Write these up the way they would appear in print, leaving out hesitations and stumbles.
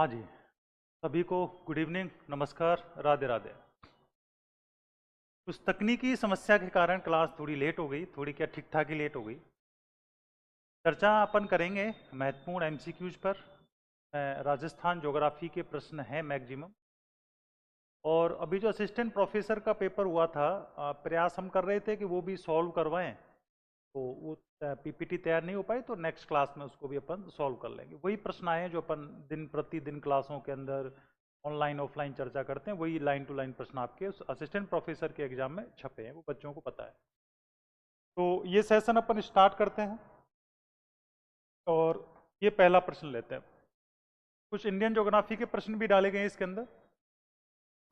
हाँ जी, सभी को गुड इवनिंग, नमस्कार, राधे राधे। कुछ तकनीकी समस्या के कारण क्लास थोड़ी लेट हो गई, थोड़ी क्या ठीक ठाक ही लेट हो गई। चर्चा अपन करेंगे महत्वपूर्ण एमसीक्यूज पर। राजस्थान ज्योग्राफी के प्रश्न हैं मैक्सिमम। और अभी जो असिस्टेंट प्रोफेसर का पेपर हुआ था, प्रयास हम कर रहे थे कि वो भी सॉल्व करवाएं। तो वो पीपीटी तैयार नहीं हो पाई, तो नेक्स्ट क्लास में उसको भी अपन सॉल्व कर लेंगे। वही प्रश्न आए हैं जो अपन दिन प्रतिदिन क्लासों के अंदर ऑनलाइन ऑफलाइन चर्चा करते हैं, वही लाइन टू लाइन प्रश्न आपके उस असिस्टेंट प्रोफेसर के एग्जाम में छपे हैं, वो बच्चों को पता है। तो ये सेशन अपन स्टार्ट करते हैं और ये पहला प्रश्न लेते हैं। कुछ इंडियन ज्योग्राफी के प्रश्न भी डाले गए हैं इसके अंदर।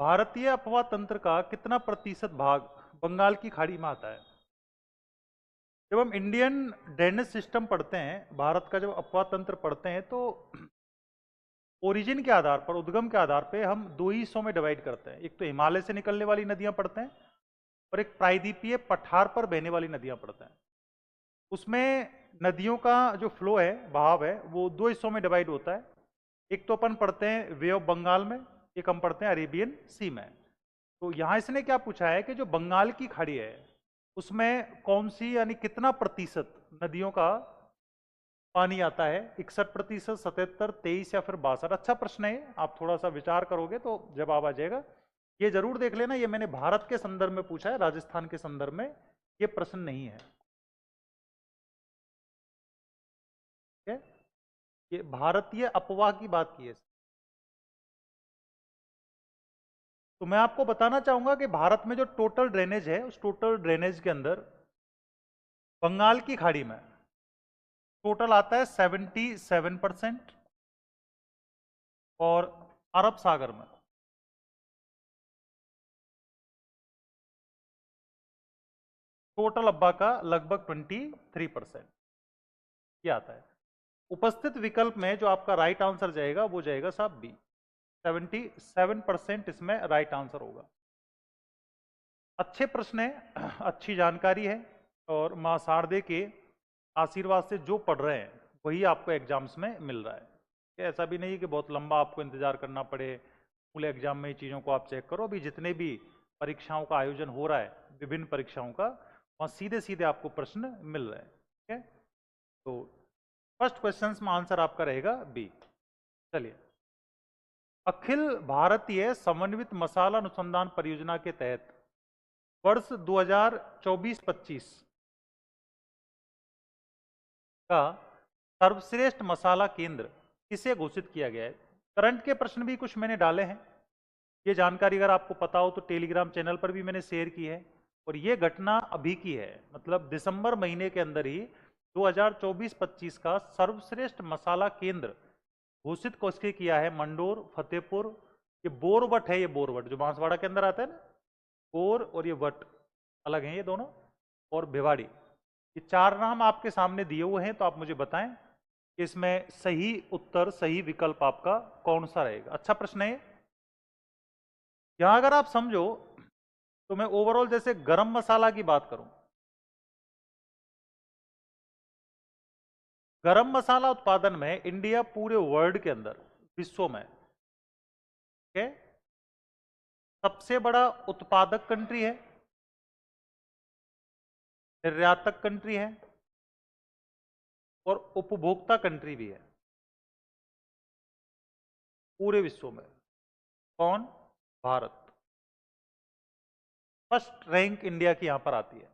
भारतीय अपवाह तंत्र का कितना प्रतिशत भाग बंगाल की खाड़ी में आता है? जब हम इंडियन ड्रेनेज सिस्टम पढ़ते हैं, भारत का जब अपवाह तंत्र पढ़ते हैं, तो ओरिजिन के आधार पर, उद्गम के आधार पे हम दो ही हिस्सों में डिवाइड करते हैं। एक तो हिमालय से निकलने वाली नदियां पढ़ते हैं और एक प्रायद्वीपीय पठार पर बहने वाली नदियां पढ़ते हैं। उसमें नदियों का जो फ्लो है, बहाव है, वो दो हिस्सों में डिवाइड होता है। एक तो अपन पढ़ते हैं वे ऑफ बंगाल में, एक हम पढ़ते हैं अरेबियन सी में। तो यहां इसने क्या पूछा है कि जो बंगाल की खाड़ी है उसमें कौन सी, यानी कितना प्रतिशत नदियों का पानी आता है? 61%, 77, 23 या फिर 62? अच्छा प्रश्न है, आप थोड़ा सा विचार करोगे तो जवाब आ जाएगा। ये जरूर देख लेना, ये मैंने भारत के संदर्भ में पूछा है, राजस्थान के संदर्भ में ये प्रश्न नहीं है। ठीक है, ये भारतीय अपवाह की बात की है। तो मैं आपको बताना चाहूंगा कि भारत में जो टोटल ड्रेनेज है, उस टोटल ड्रेनेज के अंदर बंगाल की खाड़ी में टोटल आता है 77%, और अरब सागर में टोटल अब्बा का लगभग 23% ये आता है। उपस्थित विकल्प में जो आपका राइट आंसर जाएगा वो जाएगा साहब बी, 77% इसमें राइट आंसर होगा। अच्छे प्रश्न है, अच्छी जानकारी है, और मां शारदे के आशीर्वाद से जो पढ़ रहे हैं वही आपको एग्जाम्स में मिल रहा है। ऐसा भी नहीं कि बहुत लंबा आपको इंतजार करना पड़े, पूरे एग्जाम में ही चीज़ों को आप चेक करो। अभी जितने भी परीक्षाओं का आयोजन हो रहा है, विभिन्न परीक्षाओं का, वहाँ सीधे सीधे आपको प्रश्न मिल रहे हैं। ठीक है, तो फर्स्ट क्वेश्चन में आंसर आपका रहेगा बी। चलिए, अखिल भारतीय समन्वित मसाला अनुसंधान परियोजना के तहत वर्ष 2024-25 का सर्वश्रेष्ठ मसाला केंद्र किसे घोषित किया गया है? करंट के प्रश्न भी कुछ मैंने डाले हैं। ये जानकारी अगर आपको पता हो तो टेलीग्राम चैनल पर भी मैंने शेयर की है। और ये घटना अभी की है, मतलब दिसंबर महीने के अंदर ही 2024-25 का सर्वश्रेष्ठ मसाला केंद्र घोषित किसके किया है? मंडोर, फतेहपुर, ये बोरवट है, ये बोरवट जो बांसवाड़ा के अंदर आता है ना, बोर और ये वट अलग हैं ये दोनों, और भिवाड़ी। ये चार नाम आपके सामने दिए हुए हैं, तो आप मुझे बताएं कि इसमें सही उत्तर, सही विकल्प आपका कौन सा रहेगा। अच्छा प्रश्न है। यहां अगर आप समझो तो मैं ओवरऑल जैसे गरम मसाला की बात करूं, गरम मसाला उत्पादन में इंडिया पूरे वर्ल्ड के अंदर, विश्व में, ठीक है, सबसे बड़ा उत्पादक कंट्री है, निर्यातक कंट्री है, और उपभोक्ता कंट्री भी है पूरे विश्व में। कौन? भारत। फर्स्ट रैंक इंडिया की यहां पर आती है।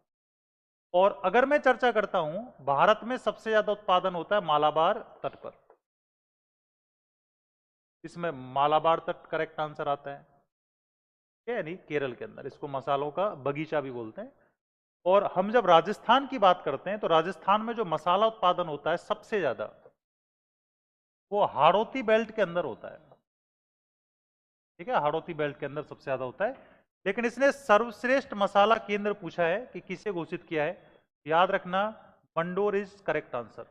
और अगर मैं चर्चा करता हूं, भारत में सबसे ज्यादा उत्पादन होता है मालाबार तट पर। इसमें मालाबार तट करेक्ट आंसर आता है, यानी केरल के अंदर। इसको मसालों का बगीचा भी बोलते हैं। और हम जब राजस्थान की बात करते हैं, तो राजस्थान में जो मसाला उत्पादन होता है सबसे ज्यादा, वो हाड़ौती बेल्ट के अंदर होता है। ठीक है, हाड़ौती बेल्ट के अंदर सबसे ज्यादा होता है। लेकिन इसने सर्वश्रेष्ठ मसाला केंद्र पूछा है कि किसे घोषित किया है। याद रखना, मंडोर इज करेक्ट आंसर।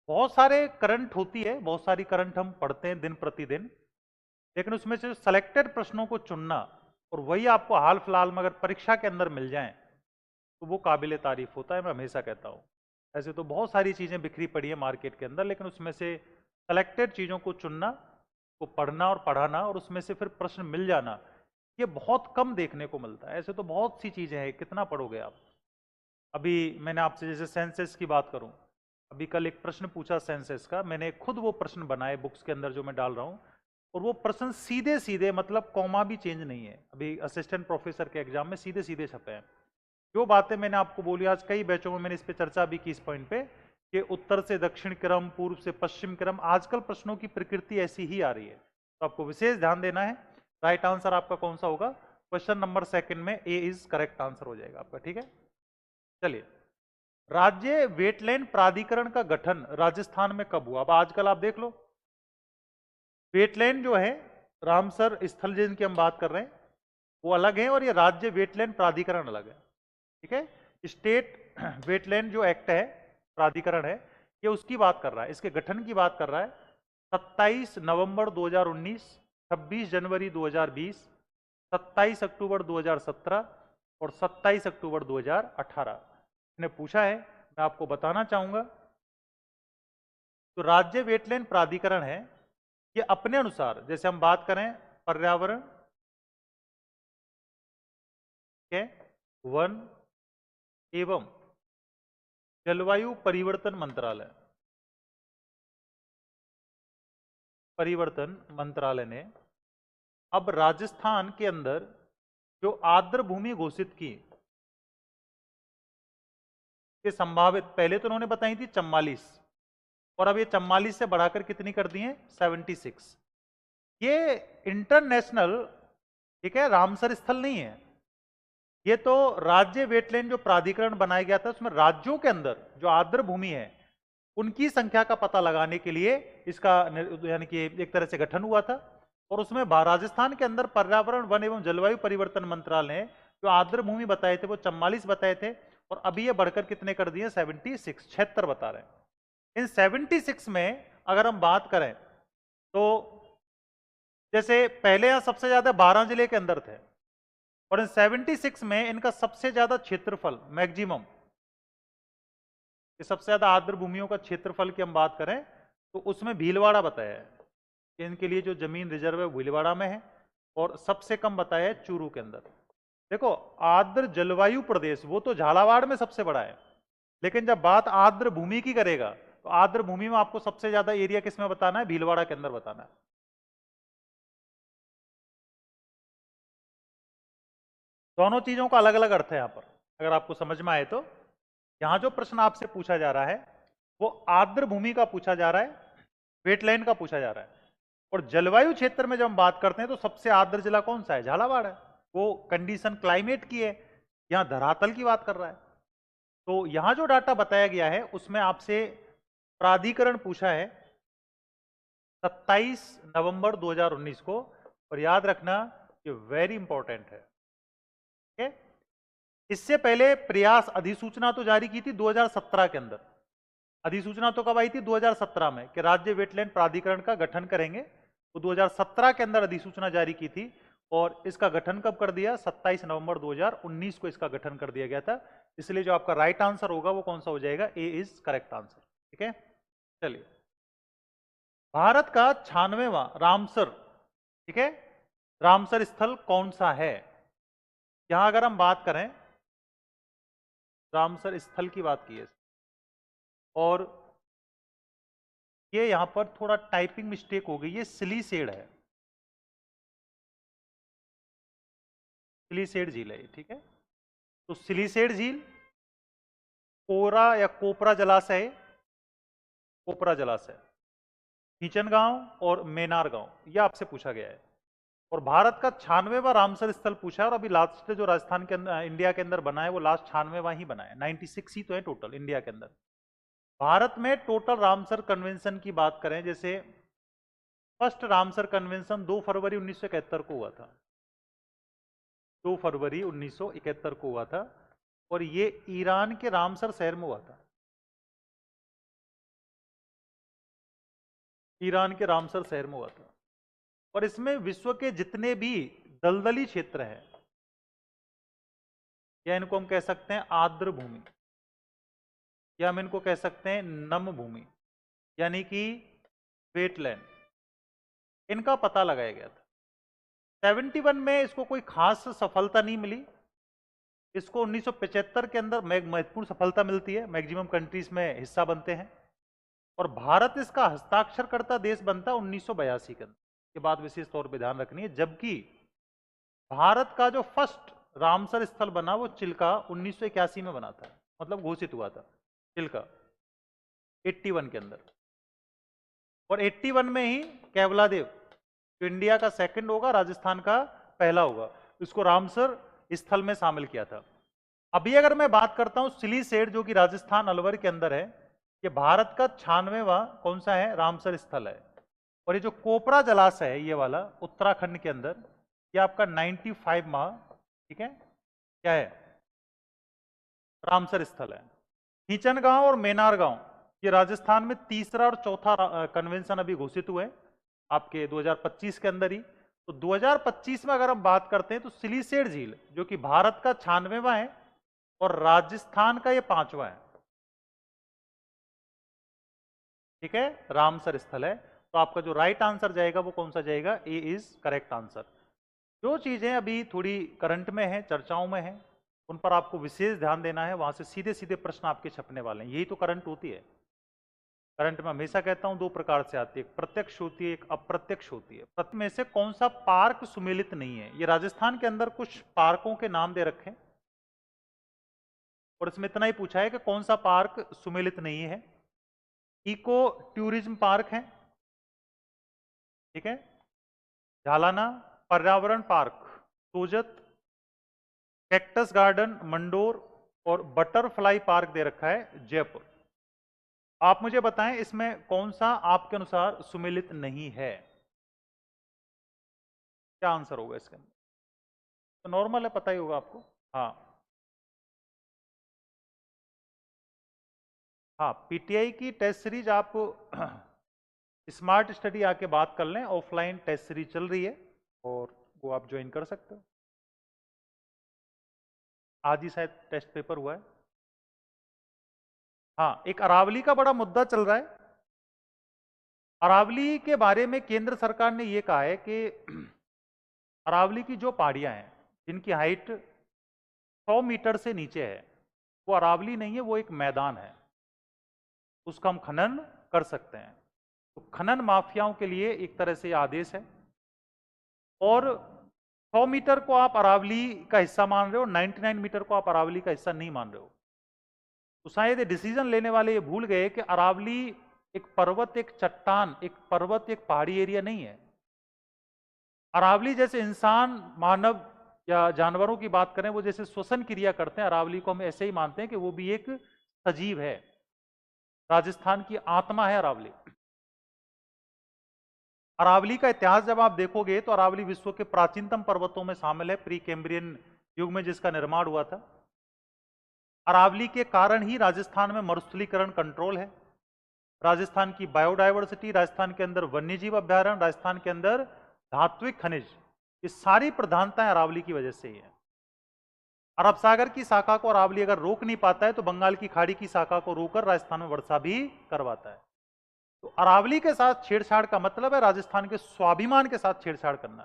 बहुत सारे करंट होती है, बहुत सारी करंट हम पढ़ते हैं दिन प्रतिदिन, लेकिन उसमें से सेलेक्टेड प्रश्नों को चुनना और वही आपको हाल फिलहाल में अगर परीक्षा के अंदर मिल जाएं तो वो काबिल तारीफ होता है, मैं हमेशा कहता हूँ। ऐसे तो बहुत सारी चीज़ें बिखरी पड़ी है मार्केट के अंदर, लेकिन उसमें से सेलेक्टेड चीज़ों को चुनना को पढ़ना और पढ़ाना और उसमें से फिर प्रश्न मिल जाना, ये बहुत कम देखने को मिलता है। ऐसे तो बहुत सी चीजें हैं, कितना पढ़ोगे आप। अभी मैंने आपसे जैसे सेंसस की बात करूं, अभी कल एक प्रश्न पूछा सेंसस का, मैंने खुद वो प्रश्न बनाए बुक्स के अंदर जो मैं डाल रहा हूं, और वो प्रश्न सीधे सीधे, मतलब कॉमा भी चेंज नहीं है, अभी असिस्टेंट प्रोफेसर के एग्जाम में सीधे सीधे छपे हैं। जो बातें मैंने आपको बोली, आज कई बैचों में मैंने इस पे चर्चा भी की, इस पॉइंट पे कि उत्तर से दक्षिण क्रम, पूर्व से पश्चिम क्रम, आजकल प्रश्नों की प्रकृति ऐसी ही आ रही है, तो आपको विशेष ध्यान देना है। राइट आंसर आपका कौन सा होगा? क्वेश्चन नंबर सेकंड में ए इज करेक्ट आंसर हो जाएगा आपका, ठीक है। चलिए, राज्य वेटलैंड प्राधिकरण का गठन राजस्थान में कब हुआ? अब आजकल आप देख लो, वेटलैंड जो है, रामसर स्थल जिनकी हम बात कर रहे हैं वो अलग है, और ये राज्य वेटलैंड प्राधिकरण अलग है, ठीक है। स्टेट वेटलैंड जो एक्ट है, प्राधिकरण है, ये उसकी बात कर रहा है, इसके गठन की बात कर रहा है। 27 नवंबर 2019, 26 जनवरी 2020, 27 अक्टूबर 2017 और 27 अक्टूबर 2018 ने पूछा है। मैं आपको बताना चाहूंगा, तो राज्य वेटलैंड प्राधिकरण है, ये अपने अनुसार, जैसे हम बात करें पर्यावरण के, वन एवं जलवायु परिवर्तन मंत्रालय ने अब राजस्थान के अंदर जो आर्द्र भूमि घोषित की, ये संभावित, पहले तो उन्होंने बताई थी 44, और अब ये 44 से बढ़ाकर कितनी कर दी है? 76। ये इंटरनेशनल, ठीक है, रामसर स्थल नहीं है, ये तो राज्य वेटलैंड जो प्राधिकरण बनाया गया था, उसमें राज्यों के अंदर जो आर्द्र भूमि है उनकी संख्या का पता लगाने के लिए इसका यानी कि एक तरह से गठन हुआ था, और उसमें राजस्थान के अंदर पर्यावरण, वन एवं जलवायु परिवर्तन मंत्रालय ने जो आर्द्र भूमि बताए थे वो 44 बताए थे, और अभी ये बढ़कर कितने कर दिए? 76, 76 बता रहे हैं। इन 76 में अगर हम बात करें तो जैसे पहले यहां सबसे ज्यादा 12 जिले के अंदर थे, और इन 76 में इनका सबसे ज्यादा क्षेत्रफल, मैक्सिमम, सबसे ज्यादा आर्द्र भूमियों का क्षेत्रफल की हम बात करें तो उसमें भीलवाड़ा बताया है कि इनके लिए जो जमीन रिजर्व है भीलवाड़ा में है, और सबसे कम बताया है चूरू के अंदर। देखो, आर्द्र जलवायु प्रदेश वो तो झालावाड़ में सबसे बड़ा है, लेकिन जब बात आर्द्र भूमि की करेगा तो आर्द्र भूमि में आपको सबसे ज्यादा एरिया किसमें बताना है? भीलवाड़ा के अंदर बताना है। दोनों चीजों का अलग अलग अर्थ है यहां पर, अगर आपको समझ में आए तो। यहां जो प्रश्न आपसे पूछा जा रहा है वो आर्द्र भूमि का पूछा जा रहा है, वेटलैंड का पूछा जा रहा है, और जलवायु क्षेत्र में जब हम बात करते हैं तो सबसे आर्द्र जिला कौन सा है? झालावाड़ है। वो कंडीशन क्लाइमेट की है, यहां धरातल की बात कर रहा है। तो यहां जो डाटा बताया गया है उसमें आपसे प्राधिकरण पूछा है 27 नवंबर 2019 को, और याद रखना ये वेरी इंपॉर्टेंट है, ठीक है। इससे पहले प्रयास अधिसूचना तो जारी की थी 2017 के अंदर, अधिसूचना तो कब आई थी? 2017 में, कि राज्य वेटलैंड प्राधिकरण का गठन करेंगे, तो 2017 के अंदर अधिसूचना जारी की थी, और इसका गठन कब कर दिया? 27 नवंबर 2019 को इसका गठन कर दिया गया था। इसलिए जो आपका राइट आंसर होगा वो कौन सा हो जाएगा? ए इज करेक्ट आंसर, ठीक है। चलिए, भारत का 96वां रामसर, ठीक है, रामसर स्थल कौन सा है? यहां अगर हम बात करें, रामसर स्थल की बात की है, और ये यहां पर थोड़ा टाइपिंग मिस्टेक हो गई, ये सिलीसेड है, सिलीसेड झील है, ठीक है। तो सिलीसेड झील, कोरा या कोपरा जलाशय, कोपरा जलाशय, खींचन गांव और मेनार गांव, यह आपसे पूछा गया है। और भारत का 96वां रामसर स्थल पूछा है, और अभी लास्ट जो राजस्थान के अंदर, इंडिया के अंदर बना है, वो लास्ट 96वां ही बना है, 96 ही तो है टोटल इंडिया के अंदर। भारत में टोटल रामसर कन्वेंशन की बात करें, जैसे फर्स्ट रामसर कन्वेंशन 2 फरवरी 1971 को हुआ था, 2 फरवरी 1971 को हुआ था, और ये ईरान के रामसर शहर में हुआ था, ईरान के रामसर शहर में हुआ था। और इसमें विश्व के जितने भी दलदली क्षेत्र हैं, या इनको हम कह सकते हैं आर्द्र भूमि, या हम इनको कह सकते हैं नम भूमि, यानी कि वेटलैंड, इनका पता लगाया गया था। 71 में इसको कोई खास सफलता नहीं मिली। इसको 1975 के अंदर महत्वपूर्ण सफलता मिलती है, मैक्सिमम कंट्रीज में हिस्सा बनते हैं, और भारत इसका हस्ताक्षरकर्ता देश बनता है 1982 के अंदर। के बाद विशेष तौर पर ध्यान रखनी है, जबकि भारत का जो फर्स्ट रामसर स्थल बना वो चिल्का 1981 में बना था, मतलब घोषित हुआ था चिल्का 81 के अंदर। और 81 में ही केवलादेव जो इंडिया का सेकंड होगा, राजस्थान का पहला होगा, इसको रामसर स्थल में शामिल किया था। अभी अगर मैं बात करता हूं सिलीसेड जो कि राजस्थान अलवर के अंदर है, ये भारत का 96वां कौन सा है, रामसर स्थल है। और ये जो कोपरा जलाशय है ये वाला उत्तराखंड के अंदर, ये आपका 95वां, ठीक है, क्या है, रामसर स्थल है। खींचन गांव और मेनार गांव ये राजस्थान में तीसरा और चौथा कन्वेंशन अभी घोषित हुए आपके 2025 के अंदर ही। तो 2025 में अगर हम बात करते हैं तो सिलीसेड झील जो कि भारत का 96वां है और राजस्थान का ये 5वां है, ठीक है, रामसर स्थल है। तो आपका जो राइट आंसर जाएगा वो कौन सा जाएगा, ए इज करेक्ट आंसर। जो चीजें अभी थोड़ी करंट में है, चर्चाओं में है, उन पर आपको विशेष ध्यान देना है, वहां से सीधे सीधे प्रश्न आपके छपने वाले हैं। यही तो करंट होती है। करंट में हमेशा कहता हूं दो प्रकार से आती है, एक प्रत्यक्ष होती है, एक अप्रत्यक्ष होती है। प्रत्यक्ष में से कौन सा पार्क सुमेलित नहीं है, ये राजस्थान के अंदर कुछ पार्कों के नाम दे रखे हैं और इसमें इतना ही पूछा है कि कौन सा पार्क सुमेलित नहीं है। इको टूरिज्म पार्क है, ठीक है, झालाना पर्यावरण park Sojat, cactus garden Mandore और बटरफ्लाई पार्क दे रखा है जयपुर। आप मुझे बताएं इसमें कौन सा आपके अनुसार सुमेलित नहीं है, क्या आंसर होगा इसके अंदर? तो नॉर्मल है, पता ही होगा आपको। हाँ हाँ, पीटीआई की टेस्ट सीरीज आप स्मार्ट स्टडी आके बात कर लें, ऑफलाइन टेस्ट सीरीज चल रही है और वो आप ज्वाइन कर सकते हो। आज ही शायद टेस्ट पेपर हुआ है। हाँ, एक अरावली का बड़ा मुद्दा चल रहा है। अरावली के बारे में केंद्र सरकार ने यह कहा है कि अरावली की जो पहाड़ियां हैं जिनकी हाइट 100 मीटर से नीचे है वो अरावली नहीं है, वो एक मैदान है, उसका हम खनन कर सकते हैं। तो खनन माफियाओं के लिए एक तरह से आदेश है। और 100 मीटर को आप अरावली का हिस्सा मान रहे हो, 99 मीटर को आप अरावली का हिस्सा नहीं मान रहे हो। तो शायद डिसीजन लेने वाले ये भूल गए कि अरावली एक पर्वत, एक चट्टान, एक पर्वत, एक पहाड़ी एरिया नहीं है। अरावली जैसे इंसान, मानव या जानवरों की बात करें, वो जैसे श्वसन क्रिया करते हैं, अरावली को हम ऐसे ही मानते हैं कि वो भी एक सजीव है, राजस्थान की आत्मा है अरावली। अरावली का इतिहास जब आप देखोगे तो अरावली विश्व के प्राचीनतम पर्वतों में शामिल है, प्री कैम्ब्रियन युग में जिसका निर्माण हुआ था। अरावली के कारण ही राजस्थान में मरुस्थलीकरण कंट्रोल है, राजस्थान की बायोडायवर्सिटी, राजस्थान के अंदर वन्यजीव अभ्यारण्य, राजस्थान के अंदर धात्विक खनिज, ये सारी प्रधानताएं अरावली की वजह से ही है। अरब सागर की शाखा को अरावली अगर रोक नहीं पाता है तो बंगाल की खाड़ी की शाखा को रोककर राजस्थान में वर्षा भी करवाता है। तो अरावली के साथ छेड़छाड़ का मतलब है राजस्थान के स्वाभिमान के साथ छेड़छाड़ करना,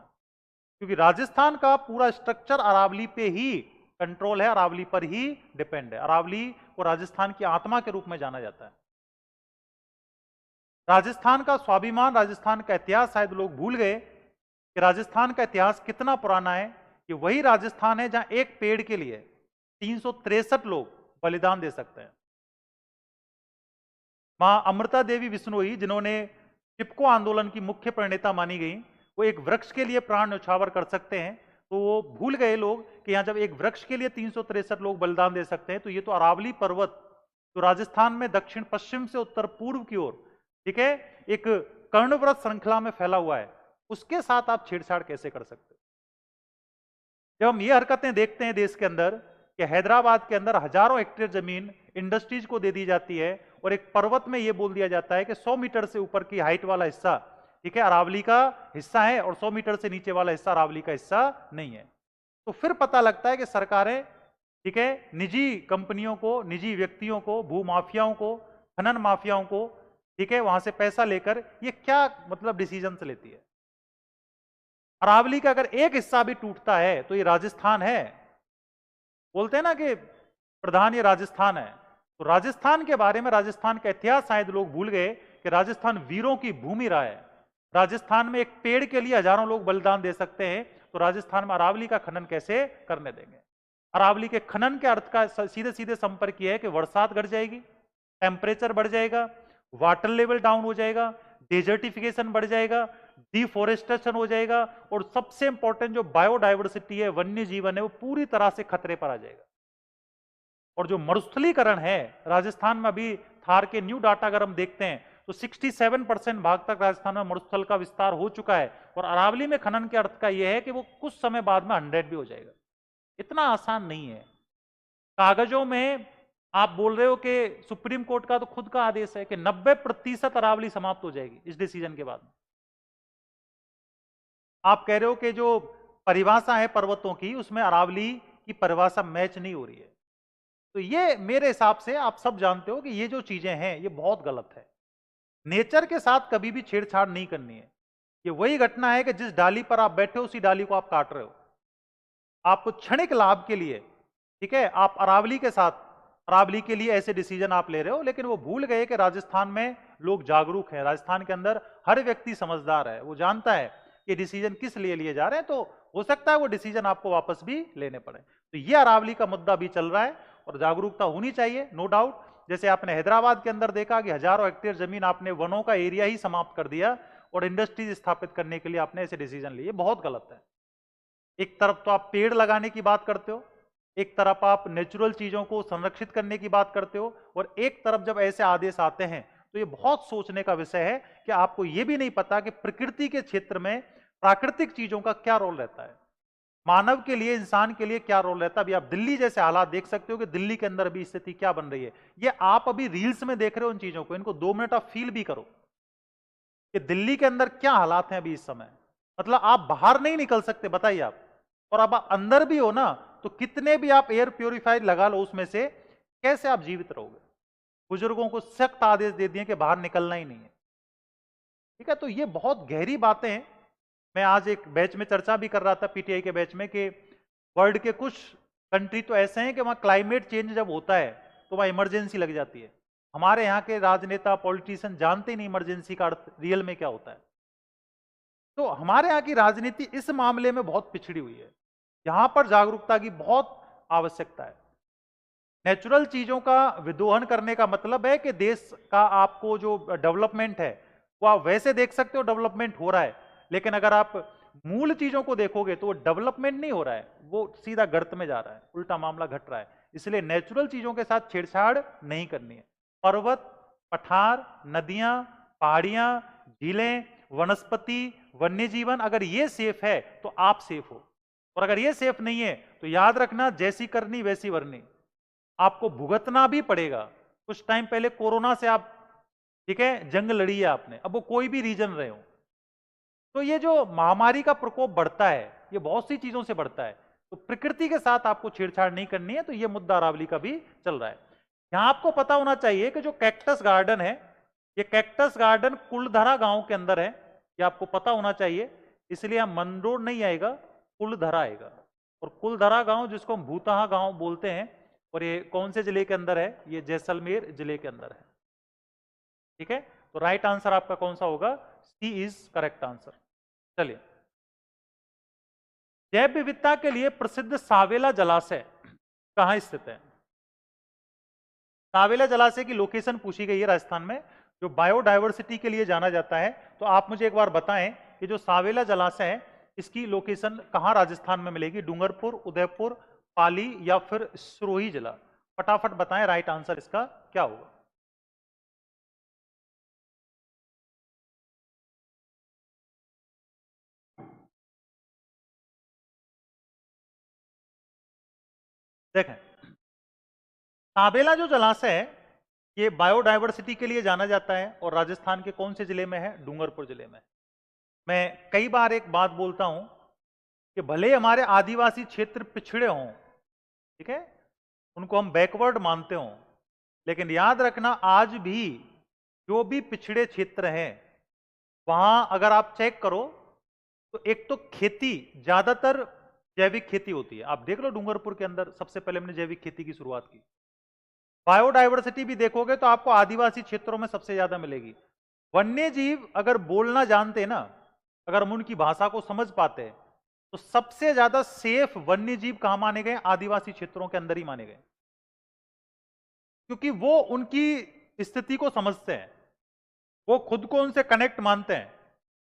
क्योंकि राजस्थान का पूरा स्ट्रक्चर अरावली पे ही कंट्रोल है, अरावली पर ही डिपेंड है। अरावली को राजस्थान की आत्मा के रूप में जाना जाता है। राजस्थान का स्वाभिमान, राजस्थान का इतिहास शायद लोग भूल गए कि राजस्थान का इतिहास कितना पुराना है। कि वही राजस्थान है जहां एक पेड़ के लिए 363 लोग बलिदान दे सकते हैं। मां अमृता देवी विश्नोई, जिन्होंने चिपको आंदोलन की मुख्य प्रणेता मानी गई, वो एक वृक्ष के लिए प्राण न्यौछावर कर सकते हैं। तो वो भूल गए लोग कि यहां जब एक वृक्ष के लिए 363 लोग बलिदान दे सकते हैं, तो ये तो अरावली पर्वत जो राजस्थान में दक्षिण पश्चिम से उत्तर पूर्व की ओर, ठीक है, एक कर्णव्रत श्रृंखला में फैला हुआ है, उसके साथ आप छेड़छाड़ कैसे कर सकते हो? जब हम ये हरकतें देखते हैं देश के अंदर कि हैदराबाद के अंदर हजारों हेक्टेयर जमीन इंडस्ट्रीज को दे दी जाती है और एक पर्वत में ये बोल दिया जाता है कि 100 मीटर से ऊपर की हाइट वाला हिस्सा, ठीक है, अरावली का हिस्सा है और 100 मीटर से नीचे वाला हिस्सा अरावली का हिस्सा नहीं है। तो फिर पता लगता है कि सरकारें, ठीक है, निजी कंपनियों को, निजी व्यक्तियों को, भूमाफियाओं को, खनन माफियाओं को, ठीक है, वहां से पैसा लेकर ये क्या मतलब डिसीजन लेती है। अरावली का अगर एक हिस्सा भी टूटता है तो ये राजस्थान है। बोलते हैं ना कि प्रधान ये राजस्थान है, तो राजस्थान के बारे में, राजस्थान का इतिहास शायद लोग भूल गए कि राजस्थान वीरों की भूमि रहा है। राजस्थान में एक पेड़ के लिए हजारों लोग बलिदान दे सकते हैं, तो राजस्थान में अरावली का खनन कैसे करने देंगे? अरावली के खनन के अर्थ का सीधे सीधे संपर्क यह है कि बरसात घट जाएगी, टेम्परेचर बढ़ जाएगा, वाटर लेवल डाउन हो जाएगा, डेजर्टिफिकेशन बढ़ जाएगा, डिफोरेस्टेशन हो जाएगा, और सबसे इंपॉर्टेंट जो बायोडाइवर्सिटी है, वन्य जीवन है, वो पूरी तरह से खतरे पर आ जाएगा। और जो मरुस्थलीकरण है राजस्थान में, अभी थार के न्यू डाटा अगर हम देखते हैं तो 67% भाग तक राजस्थान में मरुस्थल का विस्तार हो चुका है, और अरावली में खनन के अर्थ का यह है कि वो कुछ समय बाद में 100 भी हो जाएगा। इतना आसान नहीं है। कागजों में आप बोल रहे हो कि सुप्रीम कोर्ट का तो खुद का आदेश है कि 90% अरावली समाप्त हो जाएगी इस डिसीजन के बाद। आप कह रहे हो कि जो परिभाषा है पर्वतों की, उसमें अरावली की परिभाषा मैच नहीं हो रही है। तो ये मेरे हिसाब से आप सब जानते हो कि ये जो चीजें हैं ये बहुत गलत है। नेचर के साथ कभी भी छेड़छाड़ नहीं करनी है। ये वही घटना है कि जिस डाली पर आप बैठे हो उसी डाली को आप काट रहे हो, आपको क्षणिक लाभ के लिए। ठीक है, आप अरावली के साथ, अरावली के लिए ऐसे डिसीजन आप ले रहे हो, लेकिन वो भूल गए कि राजस्थान में लोग जागरूक हैं। राजस्थान के अंदर हर व्यक्ति समझदार है, वो जानता है कि डिसीजन किस लिए लिए जा रहे हैं, तो हो सकता है वो डिसीजन आपको वापस भी लेने पड़े। तो ये अरावली का मुद्दा भी चल रहा है और जागरूकता होनी चाहिए, नो डाउट। जैसे आपने हैदराबाद के अंदर देखा कि हजारों हेक्टेयर जमीन आपने वनों का एरिया ही समाप्त कर दिया और इंडस्ट्रीज स्थापित करने के लिए आपने ऐसे डिसीजन लिए, बहुत गलत है। एक तरफ तो आप पेड़ लगाने की बात करते हो, एक तरफ आप नेचुरल चीजों को संरक्षित करने की बात करते हो, और एक तरफ जब ऐसे आदेश आते हैं तो ये बहुत सोचने का विषय है कि आपको ये भी नहीं पता कि प्रकृति के क्षेत्र में प्राकृतिक चीजों का क्या रोल रहता है, मानव के लिए, इंसान के लिए क्या रोल रहता है। अभी आप दिल्ली जैसे हालात देख सकते हो कि दिल्ली के अंदर भी स्थिति क्या बन रही है। ये आप अभी रील्स में देख रहे हो उन चीजों को, इनको 2 मिनट आप फील भी करो कि दिल्ली के अंदर क्या हालात हैं अभी इस समय। मतलब आप बाहर नहीं निकल सकते, बताइए आप, और अब आप अंदर भी हो ना, तो कितने भी आप एयर प्योरीफायर लगा लो उसमें से, कैसे आप जीवित रहोगे? बुजुर्गों को सख्त आदेश दे दिए कि बाहर निकलना ही नहीं है। ठीक है, तो ये बहुत गहरी बातें हैं। मैं आज एक बैच में चर्चा भी कर रहा था, पीटीआई के बैच में, कि वर्ल्ड के कुछ कंट्री तो ऐसे हैं कि वहां क्लाइमेट चेंज जब होता है तो वहां इमरजेंसी लग जाती है। हमारे यहाँ के राजनेता, पॉलिटिशियन जानते ही नहीं इमरजेंसी का अर्थ रियल में क्या होता है। तो हमारे यहाँ की राजनीति इस मामले में बहुत पिछड़ी हुई है। यहां पर जागरूकता की बहुत आवश्यकता है। नेचुरल चीजों का विदोहन करने का मतलब है कि देश का आपको जो डेवलपमेंट है वो आप वैसे देख सकते हो डेवलपमेंट हो रहा है, लेकिन अगर आप मूल चीजों को देखोगे तो वो डेवलपमेंट नहीं हो रहा है, वो सीधा गर्त में जा रहा है, उल्टा मामला घट रहा है। इसलिए नेचुरल चीजों के साथ छेड़छाड़ नहीं करनी है। पर्वत, पठार, नदियां, पहाड़ियां, झीलें, वनस्पति, वन्य जीवन, अगर ये सेफ है तो आप सेफ हो, और अगर ये सेफ नहीं है तो याद रखना, जैसी करनी वैसी वरनी, आपको भुगतना भी पड़ेगा। कुछ टाइम पहले कोरोना से आप, ठीक है, जंग लड़ी है आपने, अब वो कोई भी रीजन रहे हो, तो ये जो महामारी का प्रकोप बढ़ता है ये बहुत सी चीजों से बढ़ता है। तो प्रकृति के साथ आपको छेड़छाड़ नहीं करनी है। तो ये मुद्दा अरावली का भी चल रहा है। यहां आपको पता होना चाहिए कि जो कैक्टस गार्डन है, ये कैक्टस गार्डन कुलधरा गांव के अंदर है, ये आपको पता होना चाहिए। इसलिए हम मंदरोड नहीं आएगा, कुलधरा आएगा। और कुलधरा गांव जिसको हम भूतहा गांव बोलते हैं, और ये कौन से जिले के अंदर है? ये जैसलमेर जिले के अंदर है। ठीक है, तो राइट आंसर आपका कौन सा होगा? सी इज करेक्ट आंसर। चलिए, जैव विविधता के लिए प्रसिद्ध सावेला जलाशय कहां स्थित है? सावेला जलाशय की लोकेशन पूछी गई है राजस्थान में, जो बायोडायवर्सिटी के लिए जाना जाता है। तो आप मुझे एक बार बताएं कि जो सावेला जलाशय है इसकी लोकेशन कहां राजस्थान में मिलेगी? डूंगरपुर, उदयपुर, पाली या फिर सिरोही जिला? फटाफट बताएं राइट आंसर इसका क्या होगा। देखें, सावेला जो जलाशय है ये बायोडायवर्सिटी के लिए जाना जाता है, और राजस्थान के कौन से जिले में है? डूंगरपुर जिले में। मैं कई बार एक बात बोलता हूं कि भले हमारे आदिवासी क्षेत्र पिछड़े हों, ठीक है, उनको हम बैकवर्ड मानते हों, लेकिन याद रखना आज भी जो भी पिछड़े क्षेत्र हैं वहां अगर आप चेक करो तो एक तो खेती, ज्यादातर जैविक खेती होती है। आप देख लो डूंगरपुर के अंदर सबसे पहले हमने जैविक खेती की शुरुआत की। बायोडायवर्सिटी भी देखोगे तो आपको आदिवासी क्षेत्रों में सबसे ज्यादा मिलेगी। वन्य जीव अगर बोलना जानते ना, अगर हम उनकी भाषा को समझ पाते तो सबसे ज्यादा सेफ वन्य जीव कहां माने गए? आदिवासी क्षेत्रों के अंदर ही माने गए, क्योंकि वो उनकी स्थिति को समझते हैं, वो खुद को उनसे कनेक्ट मानते हैं।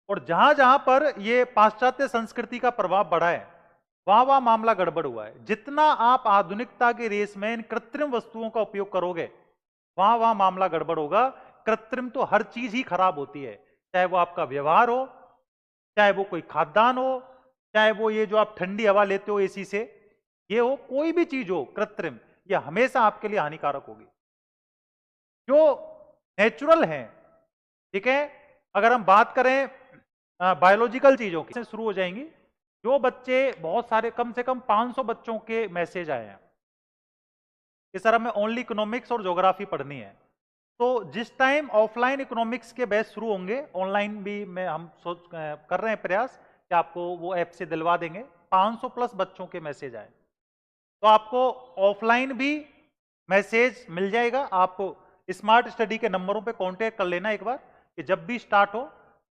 और जहां जहां पर ये पाश्चात्य संस्कृति का प्रभाव बढ़ा है, वहां वहां मामला गड़बड़ हुआ है। जितना आप आधुनिकता के रेस में इन कृत्रिम वस्तुओं का उपयोग करोगे, वहां वहां मामला गड़बड़ होगा। कृत्रिम तो हर चीज ही खराब होती है, चाहे वो आपका व्यवहार हो, चाहे वो कोई खाद्यान्न हो, चाहे वो ये जो आप ठंडी हवा लेते हो एसी से, ये हो, कोई भी चीज हो कृत्रिम, ये हमेशा आपके लिए हानिकारक होगी। जो नेचुरल है, ठीक है, अगर हम बात करें बायोलॉजिकल चीजों की, शुरू हो जाएंगी। जो बच्चे, बहुत सारे, कम से कम 500 बच्चों के मैसेज आए हैं कि सर हमें ओनली इकोनॉमिक्स और ज्योग्राफी पढ़नी है। तो जिस टाइम ऑफलाइन इकोनॉमिक्स के बैच शुरू होंगे, ऑनलाइन भी में हम सोच कर रहे हैं प्रयास कि आपको वो ऐप से दिलवा देंगे। 500 प्लस बच्चों के मैसेज आए, तो आपको ऑफलाइन भी मैसेज मिल जाएगा। आप स्मार्ट स्टडी के नंबरों पे कांटेक्ट कर लेना एक बार, कि जब भी स्टार्ट हो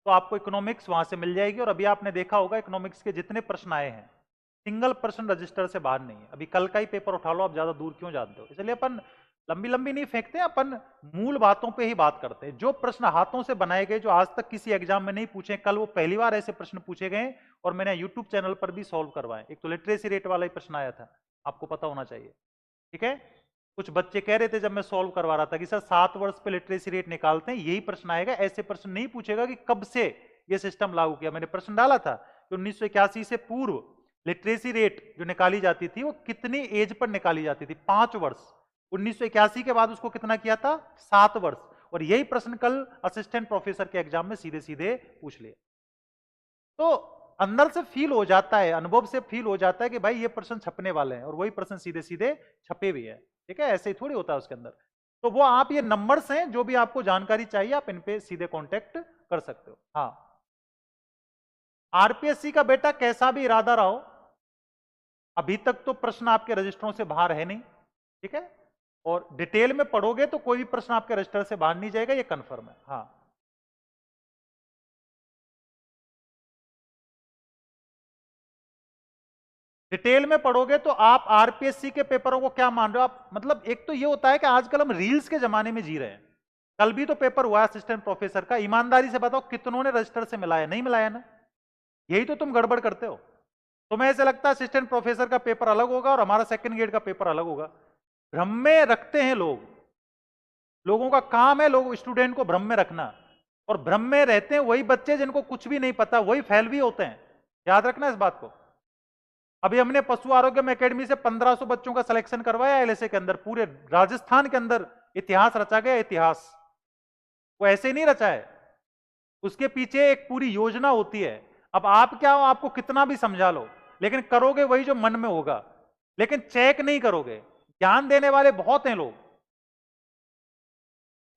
तो आपको इकोनॉमिक्स वहां से मिल जाएगी। और अभी आपने देखा होगा इकोनॉमिक्स के जितने प्रश्न आए हैं, सिंगल प्रश्न रजिस्टर से बाहर नहीं है। अभी कल का ही पेपर उठा लो, आप ज्यादा दूर क्यों जानते हो। इसलिए अपन लंबी लंबी नहीं फेंकते, अपन मूल बातों पे ही बात करते हैं। जो प्रश्न हाथों से बनाए गए, जो आज तक किसी एग्जाम में नहीं पूछे, कल वो पहली बार ऐसे प्रश्न पूछे गए और मैंने यूट्यूब चैनल पर भी सॉल्व करवाए। एक तो लिटरेसी रेट वाला ही प्रश्न आया था, आपको पता होना चाहिए, ठीक है। कुछ बच्चे कह रहे थे जब मैं सॉल्व करवा रहा था कि सर 7 वर्ष पे लिटरेसी रेट निकालते हैं, यही प्रश्न आएगा। ऐसे प्रश्न नहीं पूछेगा कि कब से ये सिस्टम लागू किया। मैंने प्रश्न डाला था कि 1981 से पूर्व लिटरेसी रेट जो निकाली जाती थी वो कितनी एज पर निकाली जाती थी? 5 वर्ष। 1981 के बाद उसको कितना किया था? 7 वर्ष। और यही प्रश्न कल असिस्टेंट प्रोफेसर के एग्जाम में सीधे सीधे पूछ लिया। तो अंदर से फील हो जाता है, अनुभव से फील हो जाता है कि भाई ये प्रश्न छपने वाले हैं, और वही प्रश्न सीधे सीधे छपे भी है, ठीक है। ऐसे ही थोड़ी होता है उसके अंदर। तो वो आप, ये नंबर्स हैं, जो भी आपको जानकारी चाहिए आप इन पे सीधे कांटेक्ट कर सकते हो। हाँ, आरपीएससी का बेटा कैसा भी इरादा रहा हो, अभी तक तो प्रश्न आपके रजिस्टरों से बाहर है नहीं, ठीक है। और डिटेल में पढ़ोगे तो कोई भी प्रश्न आपके रजिस्टर से बाहर नहीं जाएगा, ये कंफर्म है। हाँ, डिटेल में पढ़ोगे तो आप आरपीएससी के पेपरों को क्या मान रहे हो आप? मतलब एक तो ये होता है कि आजकल हम रील्स के जमाने में जी रहे हैं। कल भी तो पेपर हुआ असिस्टेंट प्रोफेसर का, ईमानदारी से बताओ कितनों ने रजिस्टर से मिलाया? नहीं मिलाया ना। यही तो तुम गड़बड़ करते हो। तुम्हें ऐसे लगता है असिस्टेंट प्रोफेसर का पेपर अलग होगा और हमारा सेकंड ग्रेड का पेपर अलग होगा। भ्रम में रखते हैं लोग, लोगों का काम है लोग स्टूडेंट को भ्रम में रखना। और भ्रम में रहते हैं वही बच्चे जिनको कुछ भी नहीं पता, वही फेल भी होते हैं। याद रखना इस बात को। अभी हमने पशु आरोग्य एकेडमी से 1500 बच्चों का सिलेक्शन करवाया एलएसए के अंदर, पूरे राजस्थान के अंदर इतिहास रचा गया। इतिहास वो ऐसे नहीं रचा है, उसके पीछे एक पूरी योजना होती है। अब आप क्या हो, आपको कितना भी समझा लो, लेकिन करोगे वही जो मन में होगा, लेकिन चेक नहीं करोगे। ज्ञान देने वाले बहुत हैं लोग,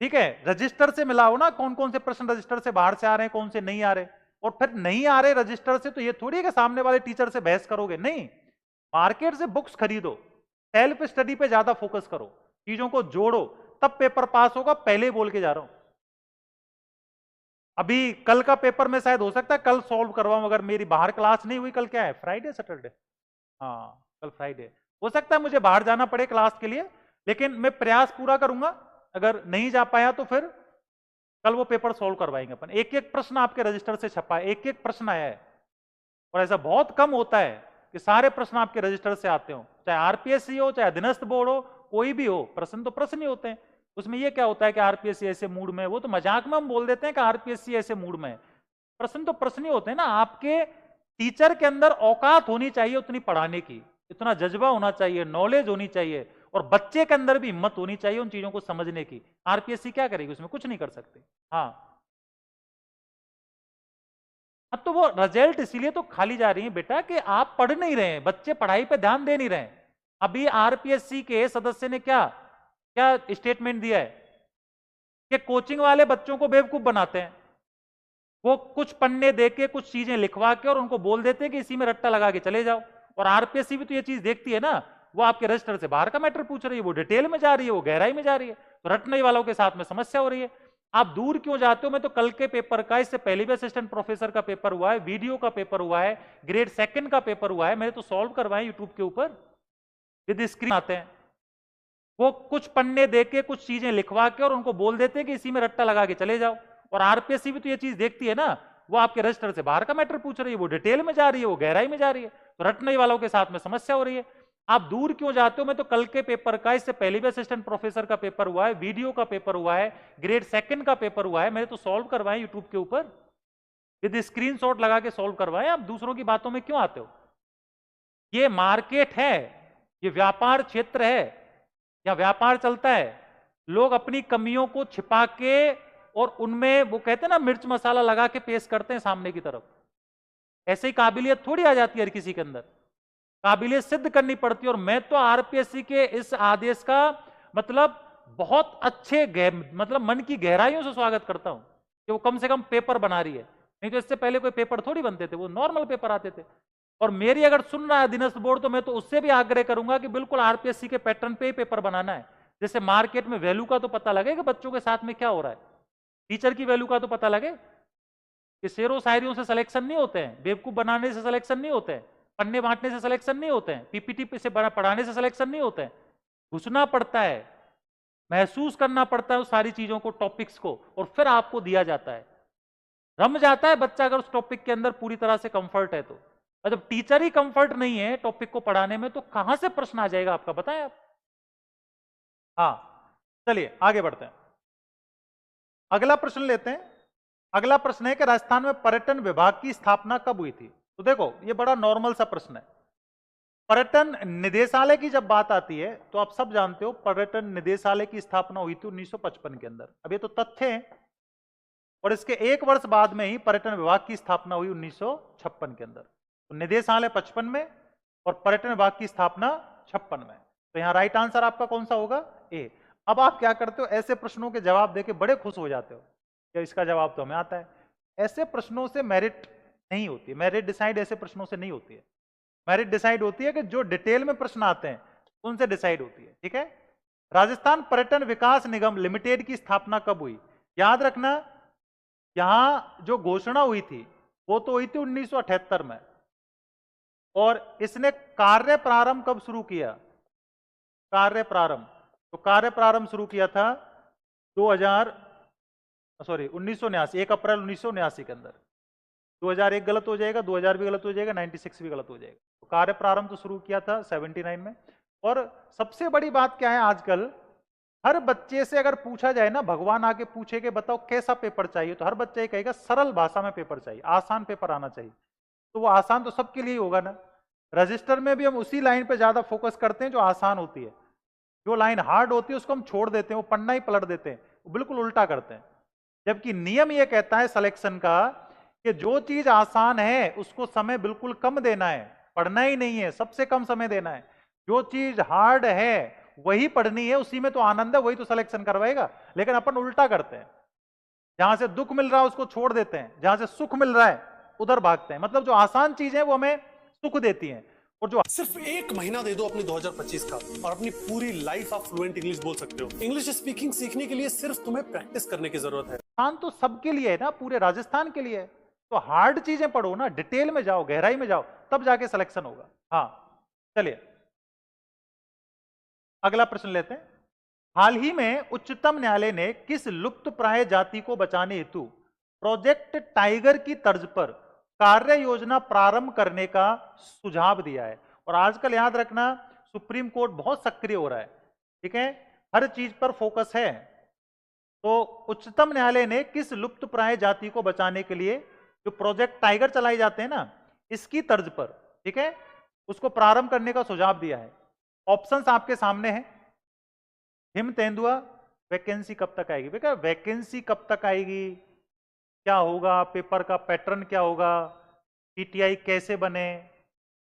ठीक है। रजिस्टर से मिलाओ ना, कौन कौन से प्रश्न रजिस्टर से बाहर से आ रहे हैं, कौन से नहीं आ रहे। और फिर नहीं आ रहे रजिस्टर से, तो ये थोड़ी है कि सामने वाले टीचर से बहस करोगे, नहीं। मार्केट से बुक्स खरीदो, सेल्फ स्टडी पे ज्यादा फोकस करो, चीजों को जोड़ो, तब पेपर पास होगा। पहले ही बोल के जा रहा हूं। अभी कल का पेपर में शायद हो सकता है कल सॉल्व करवाऊं, अगर मेरी बाहर क्लास नहीं हुई। कल क्या है, फ्राइडे सैटरडे? हाँ, कल फ्राइडे। हो सकता है मुझे बाहर जाना पड़े क्लास के लिए, लेकिन मैं प्रयास पूरा करूंगा। अगर नहीं जा पाया तो फिर कल वो पेपर सॉल्व करवाएंगे अपन। एक एक प्रश्न आपके रजिस्टर से छपा है, एक एक प्रश्न आया है। और ऐसा बहुत कम होता है कि सारे प्रश्न आपके रजिस्टर से आते हो, चाहे आरपीएससी हो, चाहे अधीनस्थ बोर्ड हो, कोई भी हो। प्रश्न तो प्रश्न ही होते हैं। उसमें ये क्या होता है कि आरपीएससी ऐसे मूड में है, वो तो मजाक में हम बोल देते हैं कि आरपीएससी ऐसे मूड में है। प्रश्न तो प्रश्न ही होते हैं ना। आपके टीचर के अंदर औकात होनी चाहिए उतनी पढ़ाने की, इतना जज्बा होना चाहिए, नॉलेज होनी चाहिए, और बच्चे के अंदर भी हिम्मत होनी चाहिए उन चीजों को समझने की। आरपीएससी क्या करेगी उसमें? कुछ नहीं कर सकते। हाँ, अब तो वो रिजल्ट इसीलिए तो खाली जा रही है बेटा कि आप पढ़ नहीं रहे हैं, बच्चे पढ़ाई पे ध्यान दे नहीं रहे हैं। अभी आरपीएससी के सदस्य ने क्या क्या स्टेटमेंट दिया है कि कोचिंग वाले बच्चों को बेवकूफ बनाते हैं। वो कुछ पन्ने देके कुछ चीजें लिखवा के और उनको बोल देते हैं कि इसी में रट्टा लगा के चले जाओ। और आरपीएससी भी तो ये चीज देखती है ना, वो आपके रजिस्टर से बाहर का मैटर पूछ रही है, वो डिटेल में जा रही है, वो गहराई में जा रही है, तो रटने वालों के साथ में समस्या हो रही है। आप दूर क्यों जाते हो? मैं तो कल के पेपर का, इससे पहले भी असिस्टेंट प्रोफेसर का पेपर हुआ है, वीडियो का पेपर हुआ है, ग्रेड 2 का पेपर हुआ है, मैंने तो सॉल्व करवाए यूट्यूब के ऊपर, विद स्क्रीन आते हैं। वो कुछ पन्ने देके कुछ चीजें लिखवा के और उनको बोल देते हैं कि इसी में रट्टा लगा के चले जाओ। और आरपीएससी भी तो ये चीज देखती है ना, वो आपके रजिस्टर से बाहर का मैटर पूछ रही है, वो डिटेल में जा रही है, वो गहराई में जा रही है, तो रटने वालों के साथ में समस्या हो रही है। आप दूर क्यों जाते हो? मैं तो कल के पेपर का, इससे पहले भी असिस्टेंट प्रोफेसर का पेपर हुआ है, वीडियो का पेपर हुआ है, ग्रेड 2 का पेपर हुआ है, मैंने तो सॉल्व करवाए यूट्यूब के ऊपर, विद स्क्रीनशॉट लगा के सॉल्व करवाए। आप दूसरों की बातों में क्यों आते हो? ये मार्केट है, ये व्यापार क्षेत्र है, या व्यापार चलता है। लोग अपनी कमियों को छिपा के और उनमें वो कहते हैं ना मिर्च मसाला लगा के पेश करते हैं सामने की तरफ। ऐसे ही काबिलियत थोड़ी आ जाती है हर किसी के अंदर, काबिलियत सिद्ध करनी पड़ती है। और मैं तो आरपीएससी के इस आदेश का मतलब बहुत अच्छे मतलब मन की गहराइयों से स्वागत करता हूं कि वो कम से कम पेपर बना रही है। नहीं तो इससे पहले कोई पेपर थोड़ी बनते थे, वो नॉर्मल पेपर आते थे। और मेरी अगर सुन रहा है अधीनस्थ बोर्ड, तो मैं तो उससे भी आग्रह करूंगा कि बिल्कुल आरपीएससी के पैटर्न पे ही पेपर बनाना है। जैसे मार्केट में वैल्यू का तो पता लगे कि बच्चों के साथ में क्या हो रहा है, टीचर की वैल्यू का तो पता लगे कि शेरों शायरियों से सिलेक्शन नहीं होते हैं, बेवकूफ बनाने से सिलेक्शन नहीं होते हैं, पन्ने बांटने से सिलेक्शन नहीं होते हैं, पीपीटी से पढ़ाने से सिलेक्शन नहीं होते हैं। घुसना पड़ता है, महसूस करना पड़ता है उस सारी चीजों को, टॉपिक्स को, और फिर आपको दिया जाता है। रम जाता है बच्चा अगर उस टॉपिक के अंदर पूरी तरह से कंफर्ट है तो। जब टीचर ही कंफर्ट नहीं है टॉपिक को पढ़ाने में, तो कहां से प्रश्न आ जाएगा आपका, बताएं आप। हाँ, चलिए आगे बढ़ते हैं, अगला प्रश्न लेते हैं। अगला प्रश्न है कि राजस्थान में पर्यटन विभाग की स्थापना कब हुई थी? तो देखो ये बड़ा नॉर्मल सा प्रश्न है। पर्यटन निदेशालय की जब बात आती है तो आप सब जानते हो पर्यटन निदेशालय की स्थापना हुई थी 1955 के अंदर। अब ये तो तथ्य है, और इसके 1 वर्ष बाद में ही पर्यटन विभाग की स्थापना हुई 1956 के अंदर। तो निदेशालय 55 में और पर्यटन विभाग की स्थापना 56 में। तो यहां राइट आंसर आपका कौन सा होगा? ए। अब आप क्या करते हो, ऐसे प्रश्नों के जवाब देके बड़े खुश हो जाते हो कि इसका जवाब तो हमें आता है। ऐसे प्रश्नों से मेरिट नहीं होती, मेरिट डिसाइड ऐसे प्रश्नों से नहीं होती है। मेरिट डिसाइड होती है कि जो डिटेल में प्रश्न आते हैं उनसे डिसाइड होती है। ठीक है, राजस्थान पर्यटन विकास निगम लिमिटेड की स्थापना कब हुई? याद रखना, यहां जो घोषणा हुई थी वो तो हुई थी 1978 में, और इसने कार्य प्रारंभ कब शुरू किया? कार्य प्रारंभ, तो कार्य प्रारंभ शुरू किया था 1979, 1 अप्रैल 1979 के अंदर। 2001 गलत हो जाएगा, 2000 भी गलत हो जाएगा, 96 भी गलत हो जाएगा। तो कार्य प्रारंभ तो शुरू किया था 79 में। और सबसे बड़ी बात क्या है, आजकल हर बच्चे से अगर पूछा जाए ना, भगवान आके पूछे कि बताओ कैसा पेपर चाहिए, तो हर बच्चा ये कहेगा सरल भाषा में पेपर चाहिए, आसान पेपर आना चाहिए। तो वो आसान तो सबके लिए होगा ना। रजिस्टर में भी हम उसी लाइन पे ज्यादा फोकस करते हैं जो आसान होती है, जो लाइन हार्ड होती है उसको हम छोड़ देते हैं, वो पन्ना ही पलट देते हैं, वो बिल्कुल उल्टा करते हैं। जबकि नियम ये कहता है सिलेक्शन का कि जो चीज आसान है उसको समय बिल्कुल कम देना है, पढ़ना ही नहीं है, सबसे कम समय देना है। जो चीज हार्ड है वही पढ़नी है, उसी में तो आनंद है, वही तो सिलेक्शन करवाएगा। लेकिन अपन उल्टा करते हैं, जहां से दुख मिल रहा है उसको छोड़ देते हैं, जहां से सुख मिल रहा है उधर भागते हैं। मतलब जो आसान चीज है वो हमें सुख देती हैं, और जो सिर्फ 1 महीना दे दो अपने 2025 का और अपनी पूरी लाइफ आप फ्लुएंट इंग्लिश बोल सकते हो। इंग्लिश स्पीकिंग सीखने के लिए सिर्फ तुम्हें प्रैक्टिस करने की जरूरत है। आसान तो सबके लिए है ना, पूरे राजस्थान के लिए है। तो हार्ड चीजें पढ़ो ना, डिटेल में जाओ, गहराई में जाओ, तब जाके सिलेक्शन होगा। हाँ चलिए अगला प्रश्न लेते हैं। हाल ही में उच्चतम न्यायालय ने किस लुप्त प्राय जाति को बचाने हेतु प्रोजेक्ट टाइगर की तर्ज पर कार्य योजना प्रारंभ करने का सुझाव दिया है? और आजकल याद रखना, सुप्रीम कोर्ट बहुत सक्रिय हो रहा है, ठीक है, हर चीज पर फोकस है। तो उच्चतम न्यायालय ने किस लुप्त प्राय जाति को बचाने के लिए जो प्रोजेक्ट टाइगर चलाए जाते हैं ना, इसकी तर्ज पर, ठीक है, उसको प्रारंभ करने का सुझाव दिया है। ऑप्शंस आपके सामने हैं। हिम तेंदुआ, वैकेंसी कब तक आएगी? बेटा वैकेंसी कब तक आएगी, क्या होगा, पेपर का पैटर्न क्या होगा, पीटीआई कैसे बने,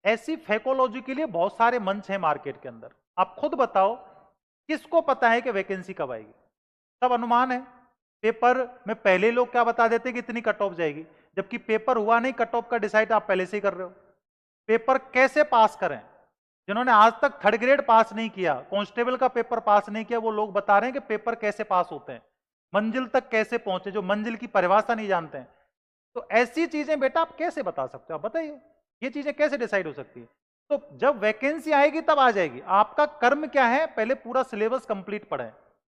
ऐसी फैकोलॉजी के लिए बहुत सारे मंच हैं मार्केट के अंदर। आप खुद बताओ किसको पता है कि वैकेंसी कब आएगी? सब अनुमान है, पेपर में पहले लोग क्या बता देते कि इतनी कट ऑफ जाएगी, जबकि पेपर हुआ नहीं, कट ऑफ का डिसाइड आप पहले से ही कर रहे हो। पेपर कैसे पास करें, जिन्होंने आज तक थर्ड ग्रेड पास नहीं किया, कांस्टेबल का पेपर पास नहीं किया, वो लोग बता रहे हैं कि पेपर कैसे पास होते हैं, मंजिल तक कैसे पहुंचे, जो मंजिल की परिभाषा नहीं जानते हैं। तो ऐसी चीजें बेटा आप कैसे बता सकते हो, आप बताइए, ये चीजें कैसे डिसाइड हो सकती है। तो जब वैकेंसी आएगी तब आ जाएगी। आपका कर्म क्या है, पहले पूरा सिलेबस कंप्लीट पढ़ें,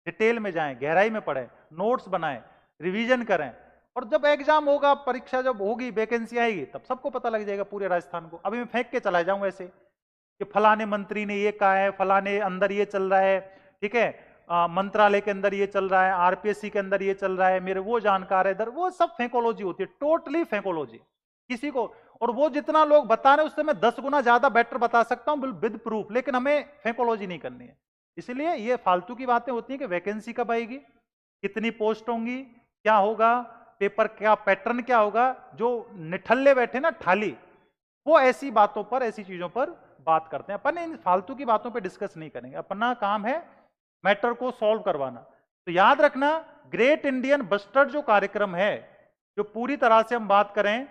डिटेल में जाएं, गहराई में पढ़ें, नोट्स बनाएं, रिवीजन करें, और जब एग्जाम होगा, परीक्षा जब होगी, वैकेंसी आएगी, तब सबको पता लग जाएगा पूरे राजस्थान को। अभी मैं फेंक के चला जाऊं ऐसे कि फलाने मंत्री ने ये कहा है, फलाने अंदर ये चल रहा है, ठीक है, मंत्रालय के अंदर ये चल रहा है, आरपीएससी के अंदर ये चल रहा है, मेरे वो जानकार है इधर, वो सब फेंकोलॉजी होती है, टोटली फेंकोलॉजी किसी को। और वो जितना लोग बता रहे हैं उससे मैं 10 गुना ज्यादा बेटर बता सकता हूं विद प्रूफ, लेकिन हमें फेंकोलॉजी नहीं करनी है। इसलिए ये फालतू की बातें होती हैं कि वैकेंसी कब आएगी, कितनी पोस्ट होंगी, क्या होगा, पेपर क्या पैटर्न क्या होगा, जो निठल्ले बैठे ना ठाली, वो ऐसी बातों पर, ऐसी चीजों पर बात करते हैं। अपन इन फालतू की बातों पे डिस्कस नहीं करेंगे, अपना काम है मैटर को सॉल्व करवाना। तो याद रखना, ग्रेट इंडियन बस्टर्ड जो कार्यक्रम है, जो पूरी तरह से हम बात करें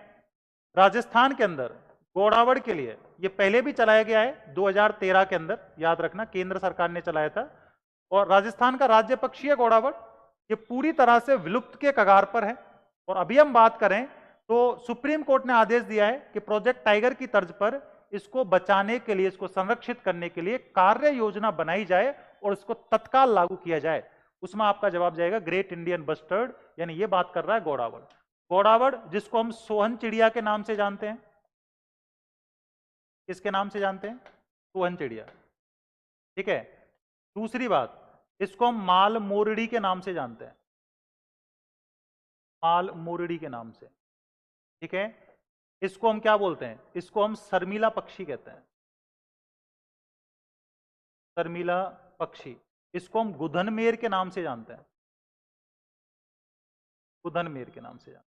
राजस्थान के अंदर गोड़ावड़ के लिए, ये पहले भी चलाया गया है 2013 के अंदर, याद रखना केंद्र सरकार ने चलाया था, और राजस्थान का राज्य पक्षी है गोड़ावड़, ये पूरी तरह से विलुप्त के कगार पर है। और अभी हम बात करें तो सुप्रीम कोर्ट ने आदेश दिया है कि प्रोजेक्ट टाइगर की तर्ज पर इसको बचाने के लिए, इसको संरक्षित करने के लिए कार्य योजना बनाई जाए और इसको तत्काल लागू किया जाए। उसमें आपका जवाब जाएगा ग्रेट इंडियन बस्टर्ड, यानी ये बात कर रहा है गोड़ावड़। गोड़ावड़ जिसको हम सोहन चिड़िया के नाम से जानते हैं, किसके नाम से जानते हैं, सोहन चिड़िया, ठीक है। दूसरी बात, इसको हम माल मोरड़ी के नाम से जानते हैं, माल मोरड़ी के नाम से, ठीक है। इसको हम क्या बोलते हैं, इसको हम शर्मिला पक्षी कहते हैं, शर्मिला पक्षी। इसको हम गुधनमेर के नाम से जानते हैं, गुधनमेर के नाम से जानते हैं।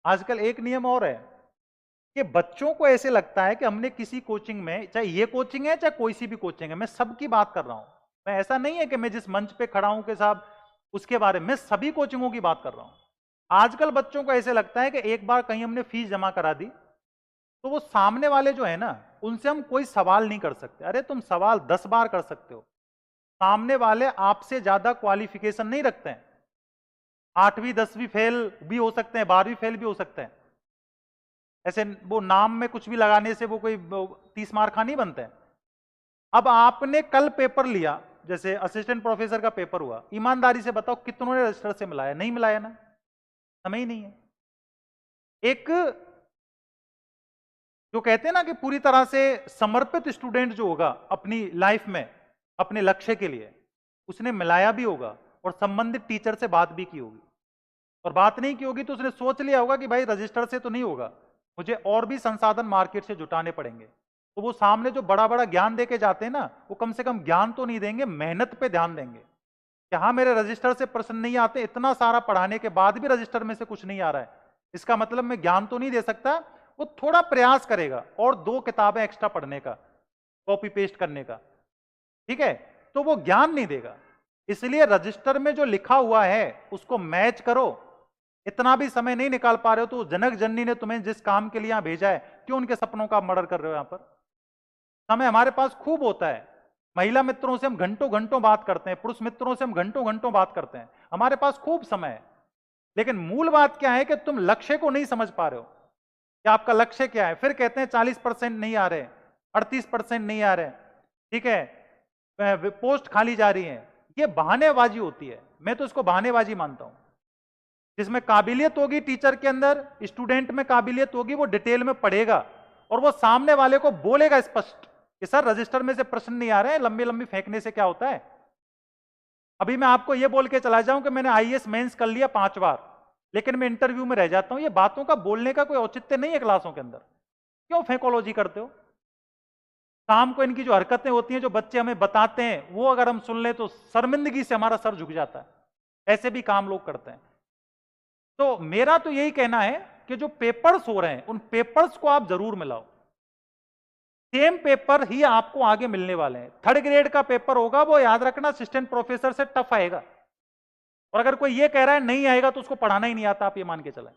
आजकल एक नियम और है कि बच्चों को ऐसे लगता है कि हमने किसी कोचिंग में, चाहे ये कोचिंग है चाहे कोई सी भी कोचिंग है, मैं सबकी बात कर रहा हूं, मैं ऐसा नहीं है कि मैं जिस मंच पे खड़ा हूं के साहब उसके बारे में, सभी कोचिंगों की बात कर रहा हूं। आजकल बच्चों को ऐसे लगता है कि एक बार कहीं हमने फीस जमा करा दी तो वो सामने वाले जो है ना, उनसे हम कोई सवाल नहीं कर सकते। अरे तुम सवाल 10 बार कर सकते हो, सामने वाले आपसे ज्यादा क्वालिफिकेशन नहीं रखते हैं। 8वीं 10वीं फेल भी हो सकते हैं, 12वीं फेल भी हो सकते हैं, ऐसे वो नाम में कुछ भी लगाने से वो कोई 30 मार्क का नहीं बनते हैं। अब आपने कल पेपर लिया, जैसे असिस्टेंट प्रोफेसर का पेपर हुआ, ईमानदारी से बताओ कितनों ने रजिस्टर से मिलाया, नहीं मिलाया ना, समय ही नहीं है। एक जो कहते हैं ना कि पूरी तरह से समर्पित स्टूडेंट जो होगा अपनी लाइफ में अपने लक्ष्य के लिए, उसने मिलाया भी होगा और संबंधित टीचर से बात भी की होगी, और बात नहीं की होगी तो उसने सोच लिया होगा कि भाई रजिस्टर से तो नहीं होगा, मुझे और भी संसाधन मार्केट से जुटाने पड़ेंगे। तो वो सामने जो बड़ा बड़ा ज्ञान दे के जाते हैं ना, वो कम से कम ज्ञान तो नहीं देंगे, मेहनत पे ध्यान देंगे कि हाँ मेरे रजिस्टर से प्रश्न नहीं आते, इतना सारा पढ़ाने के बाद भी रजिस्टर में से कुछ नहीं आ रहा है, इसका मतलब मैं ज्ञान तो नहीं दे सकता। वो थोड़ा प्रयास करेगा और 2 किताबें एक्स्ट्रा पढ़ने का, कॉपी पेस्ट करने का, ठीक है, तो वो ज्ञान नहीं देगा। इसलिए रजिस्टर में जो लिखा हुआ है उसको मैच करो। इतना भी समय नहीं निकाल पा रहे हो तो जनक जननी ने तुम्हें जिस काम के लिए यहां भेजा है, क्यों उनके सपनों का मर्डर कर रहे हो? यहां पर समय हमारे पास खूब होता है, महिला मित्रों से हम घंटों घंटों बात करते हैं, पुरुष मित्रों से हम घंटों घंटों बात करते हैं, हमारे पास खूब समय है। लेकिन मूल बात क्या है कि तुम लक्ष्य को नहीं समझ पा रहे हो कि आपका लक्ष्य क्या है। फिर कहते हैं 40% नहीं आ रहे, 38% नहीं आ रहे, ठीक है, पोस्ट खाली जा रही है, ये बहानेबाजी होती है। मैं तो इसको बहानेबाजी मानता हूं। जिसमें काबिलियत होगी टीचर के अंदर, स्टूडेंट में काबिलियत होगी, वो डिटेल में पढ़ेगा और वो सामने वाले को बोलेगा स्पष्ट कि सर रजिस्टर में से प्रश्न नहीं आ रहे हैं, लंबी लंबी फेंकने से क्या होता है। अभी मैं आपको ये बोल के चला जाऊं कि मैंने आईएएस मेंस कर लिया 5 बार, लेकिन मैं इंटरव्यू में रह जाता हूं, ये बातों का बोलने का कोई औचित्य नहीं है क्लासों के अंदर। क्यों फेंकोलॉजी करते हो? शाम को इनकी जो हरकतें होती हैं, जो बच्चे हमें बताते हैं, वो अगर हम सुन लें तो शर्मिंदगी से हमारा सर झुक जाता है। ऐसे भी काम लोग करते हैं। तो मेरा तो यही कहना है कि जो पेपर्स हो रहे हैं उन पेपर्स को आप जरूर मिलाओ। सेम पेपर ही आपको आगे मिलने वाले हैं। 3rd ग्रेड का पेपर होगा, वो याद रखना असिस्टेंट प्रोफेसर से टफ आएगा। और अगर कोई ये कह रहा है नहीं आएगा तो उसको पढ़ाना ही नहीं आता, आप ये मान के चलाएं।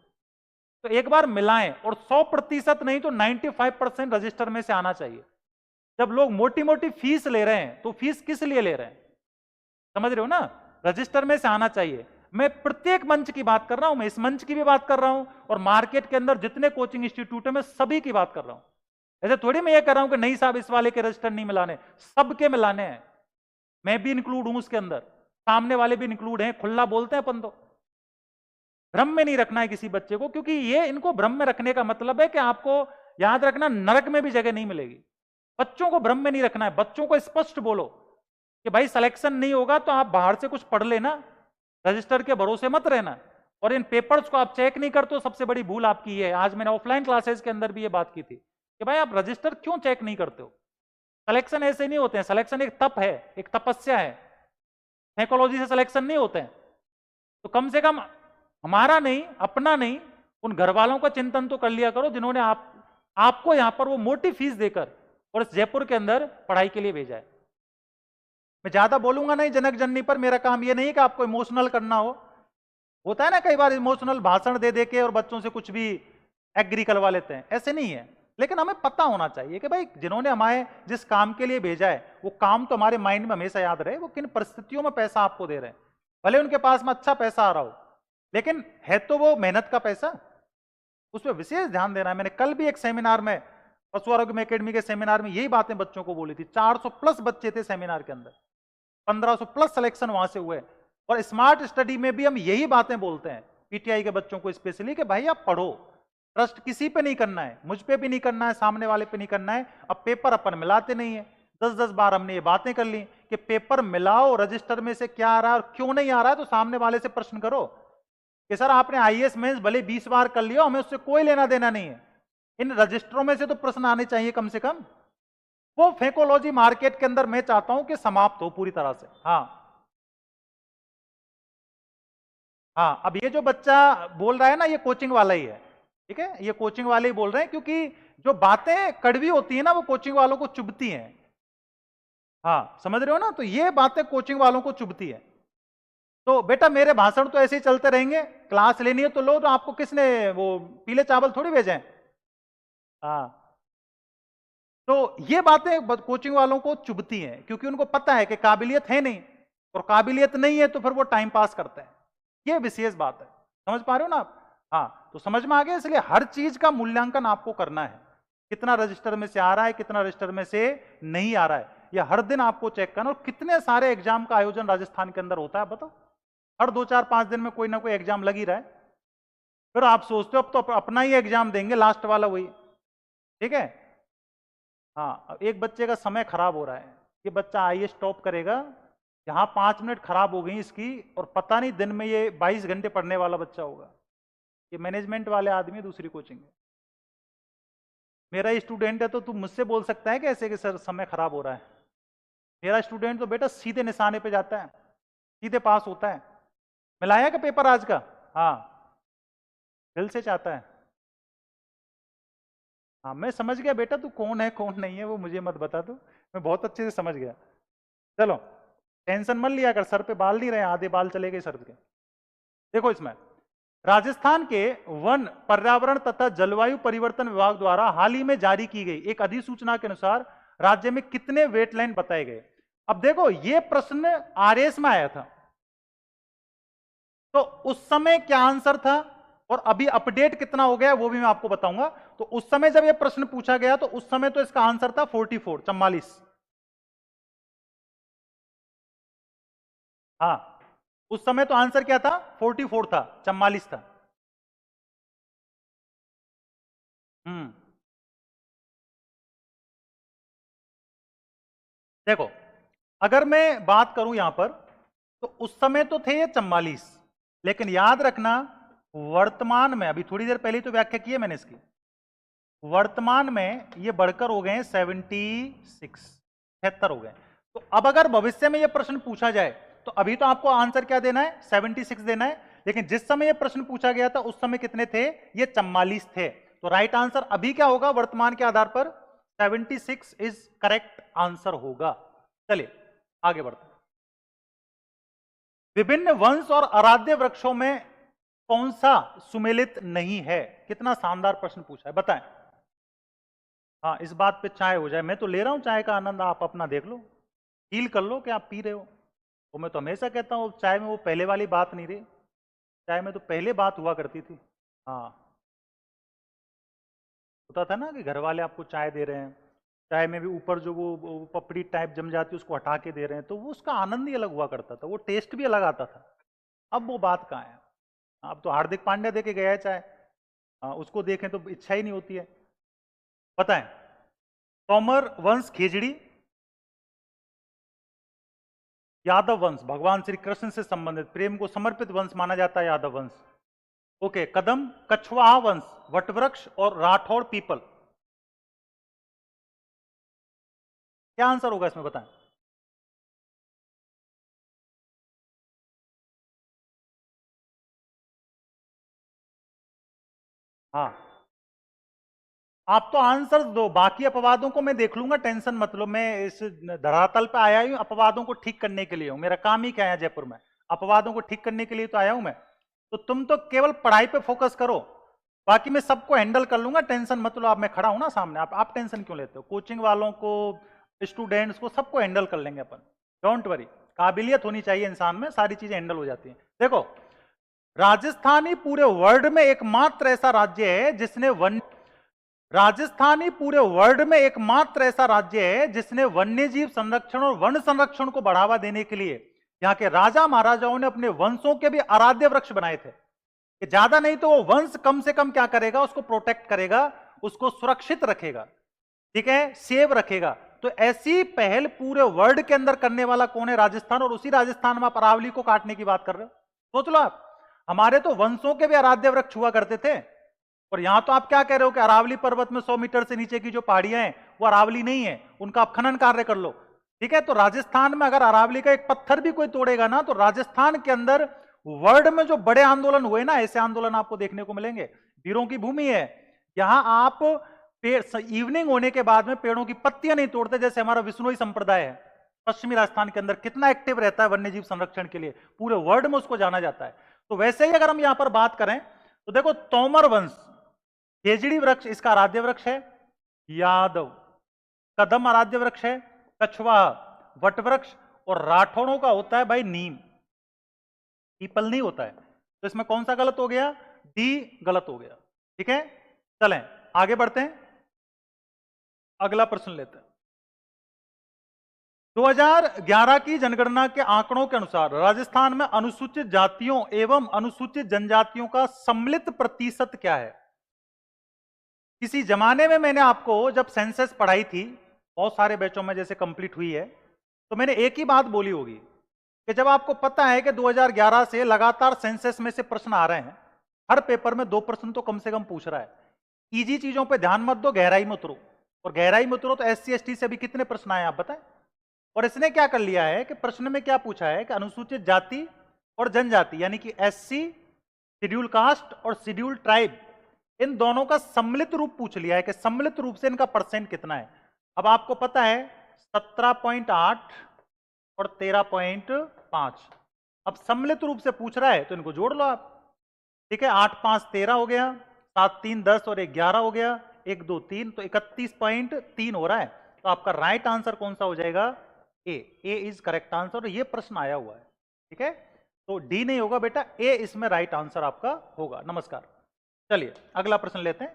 तो एक बार मिलाएं, और 100% नहीं तो 95% रजिस्टर में से आना चाहिए। जब लोग मोटी मोटी फीस ले रहे हैं तो फीस किस लिए ले रहे हैं, समझ रहे हो ना? रजिस्टर में से आना चाहिए। मैं प्रत्येक मंच की बात कर रहा हूं, मैं इस मंच की भी बात कर रहा हूं, और मार्केट के अंदर जितने कोचिंग इंस्टीट्यूट है मैं सभी की बात कर रहा हूं। ऐसे थोड़ी मैं ये कर रहा हूं कि नहीं साहब इस वाले के रजिस्टर नहीं मिलाने, सबके मिलाने हैं। मैं भी इंक्लूड हूं उसके अंदर, सामने वाले भी इंक्लूड हैं, खुला बोलते हैं अपन तो। भ्रम में नहीं रखना है किसी बच्चे को, क्योंकि ये इनको भ्रम में रखने का मतलब है कि आपको याद रखना नरक में भी जगह नहीं मिलेगी। बच्चों को भ्रम में नहीं रखना है, बच्चों को स्पष्ट बोलो कि भाई सिलेक्शन नहीं होगा तो आप बाहर से कुछ पढ़ लेना, रजिस्टर के भरोसे मत रहना। और इन पेपर्स को आप चेक नहीं करते हो, सबसे बड़ी भूल आपकी ये है। आज मैंने ऑफलाइन क्लासेस के अंदर भी ये बात की थी कि भाई आप रजिस्टर क्यों चेक नहीं करते हो। सिलेक्शन ऐसे नहीं होते हैं, सिलेक्शन एक तप है, एक तपस्या है, साइकोलॉजी से सिलेक्शन नहीं होते हैं। तो कम से कम हमारा नहीं, अपना नहीं, उन घर वालों का चिंतन तो कर लिया करो जिन्होंने आपको यहां पर वो मोटी फीस देकर और इस जयपुर के अंदर पढ़ाई के लिए भेजा है। मैं ज्यादा बोलूंगा नहीं जनक जननी पर, मेरा काम ये नहीं कि आपको इमोशनल करना हो। होता है ना कई बार इमोशनल भाषण दे दे के और बच्चों से कुछ भी एग्री करवा लेते हैं, ऐसे नहीं है। लेकिन हमें पता होना चाहिए कि भाई जिन्होंने हमारे जिस काम के लिए भेजा है वो काम तो हमारे माइंड में हमेशा याद रहे, वो किन परिस्थितियों में पैसा आपको दे रहे हैं। भले उनके पास में अच्छा पैसा आ रहा हो, लेकिन है तो वो मेहनत का पैसा, उस पर विशेष ध्यान देना है। मैंने कल भी एक सेमिनार में, पशु आरोग्य अकेडमी के सेमिनार में यही बातें बच्चों को बोली थी। 400 प्लस बच्चे थे सेमिनार के अंदर, 1500 प्लस सिलेक्शन वहां से हुए। और स्मार्ट स्टडी में भी हम यही बातें बोलते हैं पीटीआई के बच्चों को स्पेशली, कि भाई आप पढ़ो, ट्रस्ट किसी पे नहीं करना है, मुझ पे भी नहीं करना है, सामने वाले पे नहीं करना है। अब पेपर अपन मिलाते नहीं है, 10-10 बार हमने ये बातें कर ली कि पेपर मिलाओ, रजिस्टर में से क्या आ रहा है और क्यों नहीं आ रहा है, तो सामने वाले से प्रश्न करो कि सर आपने आईएएस मेंस भले 20 बार कर लिया, हमें उससे कोई लेना देना नहीं है, इन रजिस्टरों में से तो प्रश्न आने चाहिए कम से कम। वो फेकोलॉजी मार्केट के अंदर मैं चाहता हूं कि समाप्त हो पूरी तरह से। हाँ हाँ, अब ये जो बच्चा बोल रहा है ना, ये कोचिंग वाला ही है, ठीक है, ये कोचिंग वाले ही बोल रहे हैं, क्योंकि जो बातें कड़वी होती है ना वो कोचिंग वालों को चुभती हैं। हाँ समझ रहे हो ना, तो ये बातें कोचिंग वालों को चुभती है। तो बेटा मेरे भाषण तो ऐसे ही चलते रहेंगे, क्लास लेनी है तो लो, तो आपको किसने वो पीले चावल थोड़ी भेजे हैं। हाँ, तो ये बातें कोचिंग वालों को चुभती हैं, क्योंकि उनको पता है कि काबिलियत है नहीं, और काबिलियत नहीं है तो फिर वो टाइम पास करते हैं। ये विशेष बात है, समझ पा रहे हो ना आप? हाँ, तो समझ में आ गया। इसलिए हर चीज का मूल्यांकन आपको करना है, कितना रजिस्टर में से आ रहा है, कितना रजिस्टर में से नहीं आ रहा है, यह हर दिन आपको चेक करना। और कितने सारे एग्जाम का आयोजन राजस्थान के अंदर होता है बताओ, हर 2-4-5 दिन में कोई ना कोई एग्जाम लग ही रहा है। फिर आप सोचते हो अब तो अपना ही एग्जाम देंगे, लास्ट वाला वही, ठीक है। हाँ, एक बच्चे का समय खराब हो रहा है, ये बच्चा आईएएस टॉप करेगा, यहाँ 5 मिनट खराब हो गई इसकी, और पता नहीं दिन में ये 22 घंटे पढ़ने वाला बच्चा होगा। ये मैनेजमेंट वाले आदमी दूसरी कोचिंग है, मेरा स्टूडेंट है तो तू मुझसे बोल सकता है कि ऐसे कि सर समय खराब हो रहा है। मेरा स्टूडेंट तो बेटा सीधे निशाने पे जाता है, सीधे पास होता है। मिलाया का पेपर आज का? हाँ, दिल से चाहता है। हाँ मैं समझ गया बेटा, तू कौन है कौन नहीं है वो मुझे मत बता, तू, मैं बहुत अच्छे से समझ गया। चलो टेंशन मत लिया कर, सर पे बाल नहीं रहे, आधे बाल चले गए सर के। देखो इसमें राजस्थान के वन, पर्यावरण तथा जलवायु परिवर्तन विभाग द्वारा हाल ही में जारी की गई एक अधिसूचना के अनुसार राज्य में कितने वेटलैंड बताए गए। अब देखो ये प्रश्न आरएस में आया था, तो उस समय क्या आंसर था और अभी अपडेट कितना हो गया वो भी मैं आपको बताऊंगा। तो उस समय जब यह प्रश्न पूछा गया तो उस समय तो इसका आंसर था 44। हाँ, उस समय तो आंसर क्या था? 44 था, 44 था। देखो अगर मैं बात करूं यहां पर, तो उस समय तो थे ये 44, लेकिन याद रखना वर्तमान में, अभी थोड़ी देर पहले तो व्याख्या की है मैंने इसकी, वर्तमान में ये बढ़कर हो गए 76 हो गए। तो अब अगर भविष्य में ये प्रश्न पूछा जाए तो अभी तो आपको आंसर क्या देना है? 76 देना है, लेकिन जिस समय ये प्रश्न पूछा गया था उस समय कितने थे? ये 44 थे। तो राइट आंसर अभी क्या होगा वर्तमान के आधार पर? 76 इज करेक्ट आंसर होगा। चलिए आगे बढ़ते हैं। विभिन्न वंश और आराध्य वृक्षों में कौन सा सुमेलित नहीं है? कितना शानदार प्रश्न पूछा है, बताएं। हाँ, इस बात पे चाय हो जाए। मैं तो ले रहा हूं चाय का आनंद, आप अपना देख लो, फील कर लो कि आप पी रहे हो। तो मैं तो हमेशा कहता हूँ चाय में वो पहले वाली बात नहीं रही, चाय में तो पहले बात हुआ करती थी। हाँ, होता था ना कि घर वाले आपको चाय दे रहे हैं, चाय में भी ऊपर जो वो पपड़ी टाइप जम जाती है उसको हटा के दे रहे हैं, तो वो उसका आनंद ही अलग हुआ करता था, वो टेस्ट भी अलग आता था। अब वो बात कहाँ है? अब तो हार्दिक पांड्या दे के गया है चाय, उसको देखें तो इच्छा ही नहीं होती है। बताएं, तोमर वंश खेजड़ी, यादव वंश भगवान श्री कृष्ण से संबंधित प्रेम को समर्पित वंश माना जाता है यादव वंश। ओके, कदम, कछवाहा वंश, वटवृक्ष और राठौड़ पीपल। क्या आंसर होगा इसमें, बताएं। हाँ, आप तो आंसर दो, बाकी अपवादों को मैं देख लूंगा, टेंशन मत लो। मैं इस धरातल पे आया हूं अपवादों को ठीक करने के लिए हूं, मेरा काम ही क्या है जयपुर में, अपवादों को ठीक करने के लिए तो आया हूं मैं। तो तुम तो केवल पढ़ाई पे फोकस करो, बाकी मैं सबको हैंडल कर लूंगा, टेंशन मत लो। आप, मैं खड़ा हूं ना सामने, आप टेंशन क्यों लेते हो? कोचिंग वालों को, स्टूडेंट्स को, सबको हैंडल कर लेंगे अपन, डोंट वरी। काबिलियत होनी चाहिए इंसान में, सारी चीजें हैंडल हो जाती हैं। देखो, राजस्थान ही पूरे वर्ल्ड में एकमात्र ऐसा राज्य है जिसने राजस्थान ही पूरे वर्ल्ड में एकमात्र ऐसा राज्य है जिसने वन्यजीव संरक्षण और वन संरक्षण को बढ़ावा देने के लिए यहाँ के राजा महाराजाओं ने अपने वंशों के भी आराध्य वृक्ष बनाए थे, कि ज्यादा नहीं तो वो वंश कम से कम क्या करेगा, उसको प्रोटेक्ट करेगा, उसको सुरक्षित रखेगा, ठीक है, सेव रखेगा। तो ऐसी पहल पूरे वर्ल्ड के अंदर करने वाला कौन है? राजस्थान। और उसी राजस्थान में आप अरावली को काटने की बात कर रहे हो। सोच लो आप, हमारे तो वंशों के भी आराध्य वृक्ष हुआ करते थे, और यहां तो आप क्या कह रहे हो कि अरावली पर्वत में 100 मीटर से नीचे की जो पहाड़ियां हैं वो अरावली नहीं है, उनका आप खनन कार्य कर लो, ठीक है। तो राजस्थान में अगर अरावली का एक पत्थर भी कोई तोड़ेगा ना, तो राजस्थान के अंदर वर्ल्ड में जो बड़े आंदोलन हुए ना, ऐसे आंदोलन आपको देखने को मिलेंगे। वीरों की भूमि है, यहां आप पेड़ इवनिंग होने के बाद में पेड़ों की पत्तियां नहीं तोड़ते, जैसे हमारा विष्णुई संप्रदाय है पश्चिमी राजस्थान के अंदर, कितना एक्टिव रहता है वन्यजीव संरक्षण के लिए, पूरे वर्ल्ड में उसको जाना जाता है। तो वैसे ही अगर हम यहां पर बात करें तो देखो, तोमर वंश खेजड़ी वृक्ष इसका आराध्य वृक्ष है यादव, कदम आराध्य वृक्ष है, कछवाहा, वटवृक्ष, और राठौड़ों का होता है भाई नीम, पीपल नहीं होता है। तो इसमें कौन सा गलत हो गया? डी गलत हो गया, ठीक है। चलें आगे बढ़ते हैं, अगला प्रश्न लेते हैं। 2011 की जनगणना के आंकड़ों के अनुसार राजस्थान में अनुसूचित जातियों एवं अनुसूचित जनजातियों का सम्मिलित प्रतिशत क्या है? किसी जमाने में मैंने आपको जब सेंसस पढ़ाई थी, बहुत सारे बैचों में जैसे कंप्लीट हुई है, तो मैंने एक ही बात बोली होगी कि जब आपको पता है कि 2011 से लगातार सेंसस में से प्रश्न आ रहे हैं, हर पेपर में 2 प्रश्न तो कम से कम पूछ रहा है, इजी चीजों पे ध्यान मत दो, गहराई में उतरो, और गहराई में उतरो तो SC ST से भी कितने प्रश्न आए आप बताएं। और इसने क्या कर लिया है कि प्रश्न में क्या पूछा है कि अनुसूचित जाति और जनजाति यानी कि SC, शेड्यूल कास्ट और शेड्यूल ट्राइब, इन दोनों का सम्मिलित रूप पूछ लिया है कि सम्मिलित रूप से इनका परसेंट कितना है। अब आपको पता है 17.8 और 13.5, अब सम्मिलित रूप से पूछ रहा है तो इनको जोड़ लो आप, ठीक है। 8 5 13 हो गया, 7 3 10 और 1 11 हो गया, 1 2 3, तो 31.3 हो रहा है। तो आपका राइट आंसर कौन सा हो जाएगा? ए इज करेक्ट आंसर। ये प्रश्न आया हुआ है, ठीक है, तो डी नहीं होगा बेटा, ए इसमें राइट आंसर आपका होगा। नमस्कार। चलिए अगला प्रश्न लेते हैं।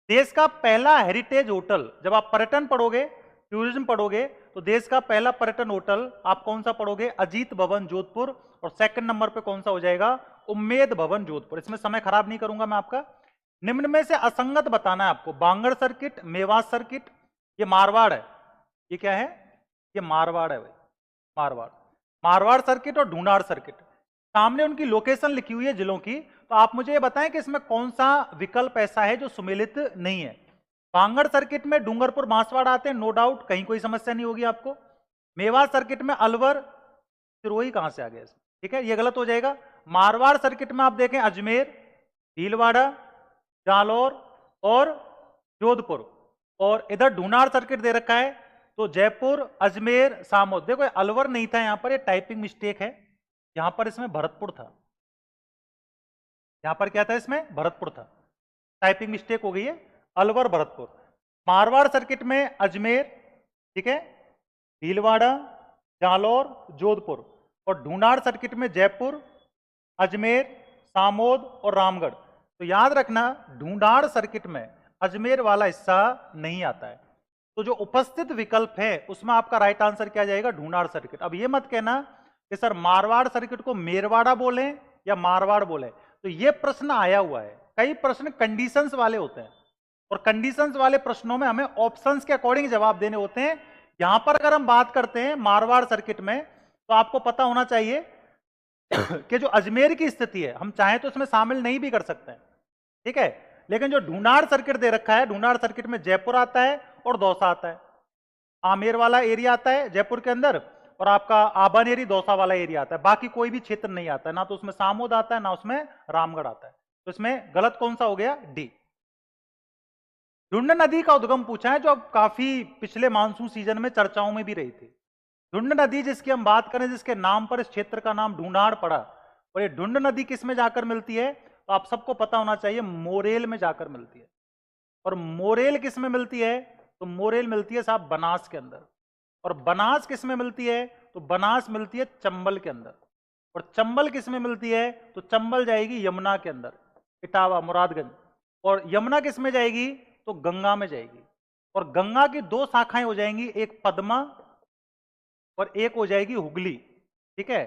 देश का पहला हेरिटेज होटल, जब आप पर्यटन पढ़ोगे, टूरिज्म पढ़ोगे, तो देश का पहला पर्यटन होटल आप कौन सा पढ़ोगे? अजीत भवन जोधपुर, और सेकंड नंबर पे कौन सा हो जाएगा? उम्मेद भवन जोधपुर। इसमें समय खराब नहीं करूंगा मैं आपका। निम्न में से असंगत बताना है आपको। बांगड़ सर्किट, मेवात सर्किट, ये मारवाड़ है, ये क्या है? ये मारवाड़ है भाई, मारवाड़ सर्किट और ढूंढाड़ सर्किट, सामने उनकी लोकेशन लिखी हुई है जिलों की। तो आप मुझे ये बताएं कि इसमें कौन सा विकल्प ऐसा है जो सुमेलित नहीं है। बांगड़ सर्किट में डूंगरपुर बांसवाड़ आते हैं, नो डाउट, कहीं कोई समस्या नहीं होगी आपको। मेवात सर्किट में अलवर, सिरोही कहां से आ गया, ठीक है, ये गलत हो जाएगा। मारवाड़ सर्किट में आप देखें अजमेर, भीलवाड़ा, जालौर और जोधपुर, और इधर ढूंढाड़ सर्किट दे रखा है तो जयपुर, अजमेर, सामोद। देखो अलवर नहीं था यहां पर, ये टाइपिंग मिस्टेक है, यहां पर इसमें भरतपुर था, यहां पर क्या था, इसमें भरतपुर था, टाइपिंग मिस्टेक हो गई है, अलवर भरतपुर। मारवाड़ सर्किट में अजमेर, ठीक है, भीलवाड़ा, जालौर, जोधपुर, और ढूंढाड़ सर्किट में जयपुर, अजमेर, सामोद और रामगढ़। तो याद रखना ढूंढाड़ सर्किट में अजमेर वाला हिस्सा नहीं आता है, तो जो उपस्थित विकल्प है उसमें आपका राइट आंसर क्या जाएगा, ढूंढाड़ सर्किट। अब ये मत कहना कि सर मारवाड़ सर्किट को मेरवाड़ा बोले या मारवाड़ बोले, तो ये प्रश्न आया हुआ है। कई प्रश्न कंडीशंस वाले होते हैं और कंडीशंस वाले प्रश्नों में हमें ऑप्शंस के अकॉर्डिंग जवाब देने होते हैं। यहां पर अगर हम बात करते हैं मारवाड़ सर्किट में, तो आपको पता होना चाहिए कि जो अजमेर की स्थिति है हम चाहें तो उसमें शामिल नहीं भी कर सकते हैं, ठीक है, लेकिन जो ढूंढाड़ सर्किट दे रखा है, ढूंढाड़ सर्किट में जयपुर आता है और दौसा आता है, आमेर वाला एरिया आता है जयपुर के अंदर, और आपका आबानेरी दौसा वाला एरिया आता है, बाकी कोई भी क्षेत्र नहीं आता है, ना तो उसमें सामोद आता है ना उसमें रामगढ़ आता है। तो इसमें गलत कौन सा हो गया, डी। ढूंढ नदी का उद्गम पूछा है, जो अब काफी पिछले मानसून सीजन में चर्चाओं में भी रही थी। ढूंढ नदी जिसकी हम बात करें, जिसके नाम पर इस क्षेत्र का नाम ढूंढाड़ पड़ा, और ये ढूंढ नदी किस में जाकर मिलती है, तो आप सबको पता होना चाहिए मोरेल में जाकर मिलती है। और मोरेल किस में मिलती है, तो मोरेल मिलती है साहब बनास के अंदर। और बनास किस में मिलती है, तो बनास मिलती है चंबल के अंदर। और चंबल किस में मिलती है, तो चंबल जाएगी यमुना के अंदर, इटावा मुरादगंज। और यमुना किस में जाएगी, तो गंगा में जाएगी। और गंगा की दो शाखाएं हो जाएंगी, एक पद्मा और एक हो जाएगी हुगली, ठीक है।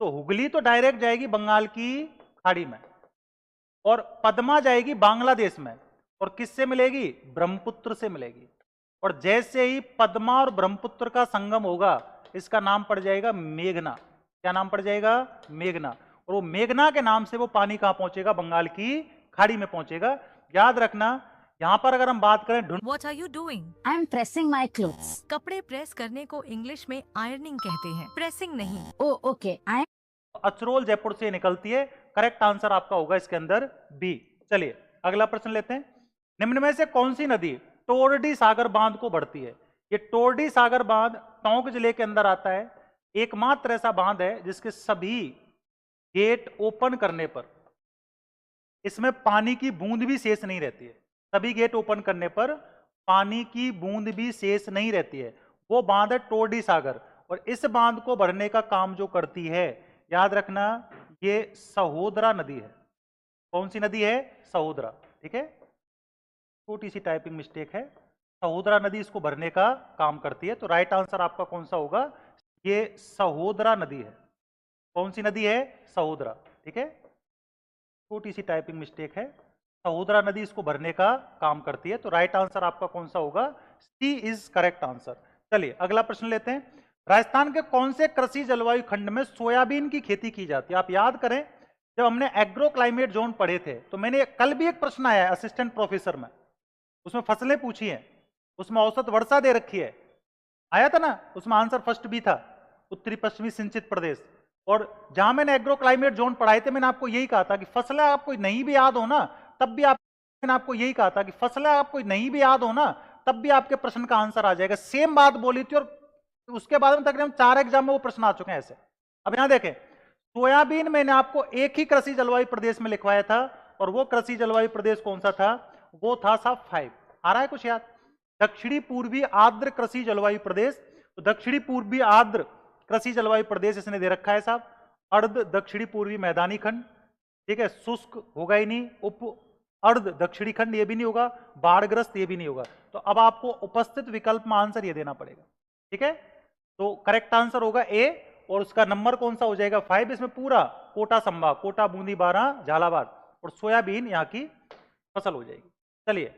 तो हुगली तो डायरेक्ट जाएगी बंगाल की खाड़ी में, और पद्मा जाएगी बांग्लादेश में, और किससे मिलेगी, ब्रह्मपुत्र से मिलेगी। और जैसे ही पद्मा और ब्रह्मपुत्र का संगम होगा, इसका नाम पड़ जाएगा मेघना। क्या नाम पड़ जाएगा, मेघना। और वो मेघना के नाम से वो पानी कहां पहुंचेगा, बंगाल की खाड़ी में पहुंचेगा। याद रखना यहां पर अगर हम बात करें What are you doing? I'm pressing my clothes. कपड़े प्रेस करने को इंग्लिश में आयरनिंग कहते हैं, प्रेसिंग नहीं। Oh, okay. अचरोल जयपुर से निकलती है। करेक्ट आंसर आपका होगा इसके अंदर बी। चलिए अगला प्रश्न लेते हैं। निम्न में से कौन सी नदी टोरडी सागर बांध को बढ़ती है। ये टोरडी सागर बांध टोंक जिले के अंदर आता है। एकमात्र ऐसा बांध है जिसके सभी गेट ओपन करने पर इसमें पानी की बूंद भी शेष नहीं रहती है। सभी गेट ओपन करने पर पानी की बूंद भी शेष नहीं रहती है। वो बांध है टोरडी सागर, और इस बांध को भरने का काम जो करती है, याद रखना ये सहोदरा नदी है। कौन सी नदी है, सहोदरा, ठीक है, छोटी सी टाइपिंग मिस्टेक है। सहोदरा नदी इसको भरने का काम करती है। तो राइट आंसर आपका कौन सा होगा, ये सहोदरा नदी है। कौन सी नदी है, सहोदरा, ठीक है, छोटी सी टाइपिंग मिस्टेक है। सहोदरा नदी इसको भरने का काम करती है। तो राइट आंसर आपका कौन सा होगा, सी इज करेक्ट आंसर। चलिए अगला प्रश्न लेते हैं। राजस्थान के कौन से कृषि जलवायु खंड में सोयाबीन की खेती की जाती है। आप याद करें जब हमने एग्रो क्लाइमेट जोन पढ़े थे, तो मैंने कल भी एक प्रश्न आया है असिस्टेंट प्रोफेसर में, उसमें फसलें पूछी हैं, उसमें औसत वर्षा दे रखी है, आया था ना, उसमें आंसर फर्स्ट भी था, उत्तरी पश्चिमी सिंचित प्रदेश। और जहां मैंने एग्रो क्लाइमेट जोन पढ़ाए थे, मैंने आपको यही कहा था कि फसलें आपको नहीं भी याद हो ना, तब भी मैंने आपको यही कहा था कि फसलें आपको नहीं भी याद हो ना, तब भी आपके प्रश्न का आंसर आ जाएगा। सेम बात बोली थी, और उसके बाद में तकरीबन 4 एग्जाम में वो प्रश्न आ चुके हैं ऐसे। अब यहां देखें, सोयाबीन मैंने आपको एक ही कृषि जलवायु प्रदेश में लिखवाया था, और वो कृषि जलवायु प्रदेश कौन सा था, वो था साहब 5। आ रहा है कुछ याद, दक्षिणी पूर्वी आर्द्र कृषि जलवायु प्रदेश। तो दक्षिणी पूर्वी आर्द्र कृषि जलवायु प्रदेश इसने दे रखा है साहब। अर्ध दक्षिणी पूर्वी मैदानी खंड, ठीक है, शुष्क होगा ही नहीं, उप अर्ध दक्षिणी खंड ये भी नहीं होगा, बाढ़ग्रस्त ये भी नहीं होगा। तो अब आपको उपस्थित विकल्प में आंसर ये देना पड़ेगा, ठीक है। तो करेक्ट आंसर होगा ए, और उसका नंबर कौन सा हो जाएगा, 5। इसमें पूरा कोटा संभाग, कोटा, बूंदी, बारां, झालावाड़ और सोयाबीन यहाँ की फसल हो जाएगी। चलिए,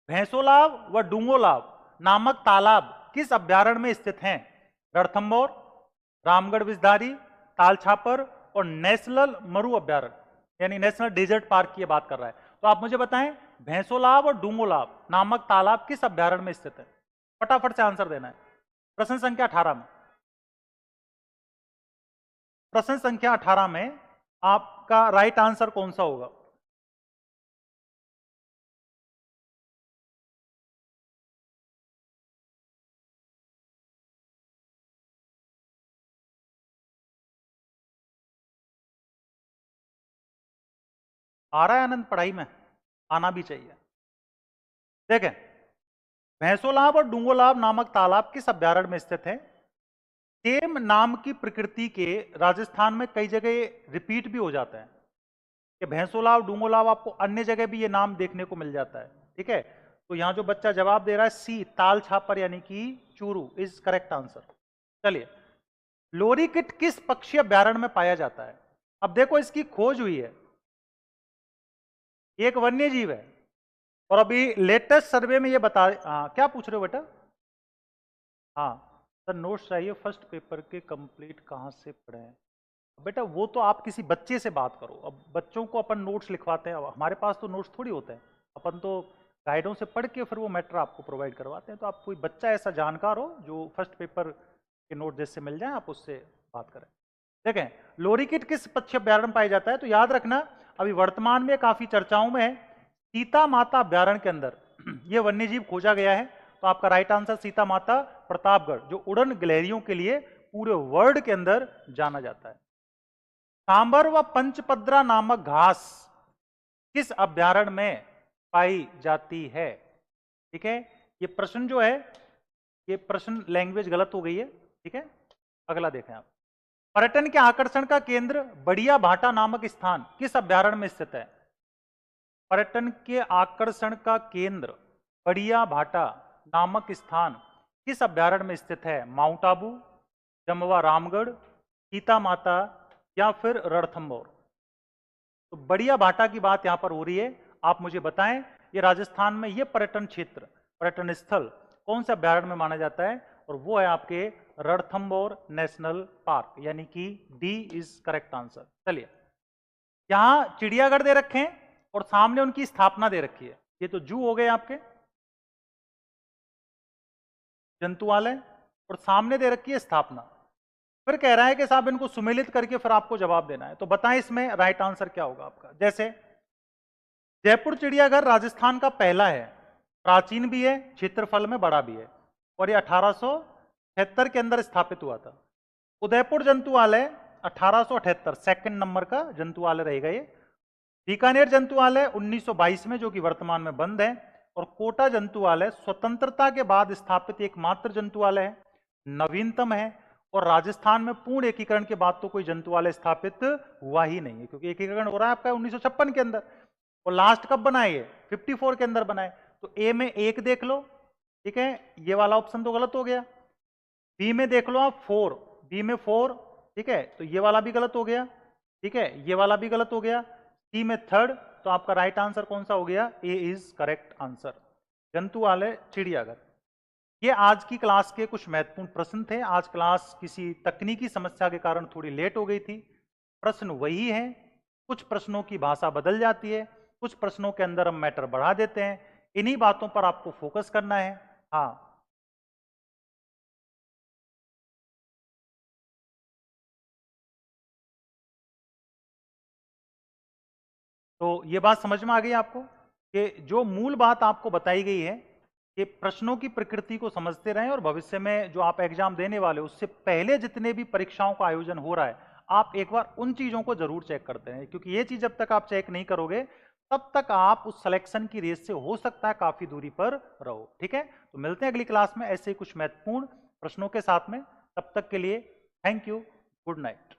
भैंसोलाव व डूंगोलाव नामक तालाब किस अभ्यारण्य में स्थित हैं। रणथंभौर, रामगढ़ विषधारी, तालछापर और नेशनल मरु अभ्यारण्य यानी नेशनल डेजर्ट पार्क की बात कर रहा है। तो आप मुझे बताएं, भैंसोलाव और डूंगोलाव नामक तालाब किस अभ्यारण्य में स्थित है। फटाफट से आंसर देना है। प्रश्न संख्या 18 में, प्रश्न संख्या 18 में आपका राइट आंसर कौन सा होगा। आ रहा है आनंद पढ़ाई में? आना भी चाहिए। देखें, भैंसोलाब और डूंगोलाब नामक तालाब किस अभ्यारण्य में स्थित है? सेम नाम की प्रकृति के राजस्थान में कई जगह रिपीट भी हो जाता है कि भैंसोलाब डूंगोलाब, आपको अन्य जगह भी ये नाम देखने को मिल जाता है। ठीक है, तो यहां जो बच्चा जवाब दे रहा है सी, ताल छापर यानी कि चूरू इज करेक्ट आंसर। चलिए, लोरीकिट किस पक्षी अभ्यारण्य में पाया जाता है? अब देखो, इसकी खोज हुई है, एक वन्य जीव है, और अभी लेटेस्ट सर्वे में ये बता क्या पूछ रहे हो बेटा? हाँ सर, नोट्स चाहिए फर्स्ट पेपर के, कंप्लीट कहाँ से पढ़ें? बेटा वो तो आप किसी बच्चे से बात करो। अब बच्चों को अपन नोट्स लिखवाते हैं, अब हमारे पास तो नोट्स थोड़ी होते हैं, अपन तो गाइडों से पढ़ के फिर वो मैटर आपको प्रोवाइड करवाते हैं। तो आप कोई बच्चा ऐसा जानकार हो जो फर्स्ट पेपर के नोट जैसे मिल जाए, आप उससे बात करें। देखें, लोरीकिट किस पक्षी अभ्यारण्य में पाया जाता है? तो याद रखना, अभी वर्तमान में काफी चर्चाओं में है, सीता माता अभ्यारण्य के अंदर ये वन्य जीव खोजा गया है। तो आपका राइट आंसर सीता माता प्रतापगढ़, जो उड़न गिलहरियों के लिए पूरे वर्ल्ड के अंदर जाना जाता है। सांबर व पंचपद्रा नामक घास किस अभ्यारण्य में पाई जाती है? ठीक है, ये प्रश्न जो है, ये प्रश्न लैंग्वेज गलत हो गई है। ठीक है, अगला देखें आप। पर्यटन के आकर्षण का केंद्र बढ़िया भाटा नामक स्थान किस अभ्यारण्य में स्थित है? पर्यटन के आकर्षण का केंद्र बढ़िया भाटा नामक स्थान किस अभ्यारण्य में स्थित है? माउंट आबू, जमवा रामगढ़, सीता माता या फिर रणथंभौर? तो बढ़िया भाटा की बात यहां पर हो रही है। आप मुझे बताएं, ये राजस्थान में ये पर्यटन क्षेत्र, पर्यटन स्थल कौन से अभ्यारण्य में माना जाता है? और वो है आपके रणथंभौर नेशनल पार्क, यानी कि डी इज करेक्ट आंसर। चलिए, यहां चिड़ियाघर दे रखे हैं और सामने उनकी स्थापना दे रखी है। ये तो जू हो गए आपके, जंतुआलय, और सामने दे रखी है स्थापना। फिर कह रहा है कि साहब इनको सुमेलित करके फिर आपको जवाब देना है। तो बताएं इसमें राइट आंसर क्या होगा आपका? जैसे जयपुर चिड़ियाघर राजस्थान का पहला है, प्राचीन भी है, क्षेत्रफल में बड़ा भी है, और ये 1876 के अंदर स्थापित हुआ था। उदयपुर जंतुआलय 1878, सेकंड नंबर का जंतुआलय रहेगा ये। बीकानेर जंतुआलय 1922 में, जो कि वर्तमान में बंद है। और कोटा जंतुआलय स्वतंत्रता के बाद स्थापित एकमात्र जंतुआलय है, नवीनतम है। और राजस्थान में पूर्ण एकीकरण के बाद तो कोई जंतुआलय स्थापित हुआ ही नहीं है, क्योंकि एकीकरण हो रहा है आपका 1956 के अंदर, और लास्ट कब बनाए? 54 के अंदर बनाए। तो ए में 1 देख लो, ठीक है, ये वाला ऑप्शन तो गलत हो गया। बी में देख लो आप 4, बी में 4, ठीक है, तो ये वाला भी गलत हो गया। ठीक है, ये वाला भी गलत हो गया। सी में 3rd, तो आपका राइट आंसर कौन सा हो गया? ए इज करेक्ट आंसर, जंतुआलय चिड़ियाघर। ये आज की क्लास के कुछ महत्वपूर्ण प्रश्न थे। आज क्लास किसी तकनीकी समस्या के कारण थोड़ी लेट हो गई थी। प्रश्न वही है, कुछ प्रश्नों की भाषा बदल जाती है, कुछ प्रश्नों के अंदर हम मैटर बढ़ा देते हैं। इन्हीं बातों पर आपको फोकस करना है। हाँ, तो ये बात समझ में आ गई आपको कि जो मूल बात आपको बताई गई है कि प्रश्नों की प्रकृति को समझते रहें, और भविष्य में जो आप एग्जाम देने वाले उससे पहले जितने भी परीक्षाओं का आयोजन हो रहा है, आप एक बार उन चीजों को जरूर चेक करते हैं, क्योंकि ये चीज जब तक आप चेक नहीं करोगे तब तक आप उस सिलेक्शन की रेस से हो सकता है काफी दूरी पर रहो। ठीक है, तो मिलते हैं अगली क्लास में ऐसे कुछ महत्वपूर्ण प्रश्नों के साथ में। तब तक के लिए थैंक यू, गुड नाइट।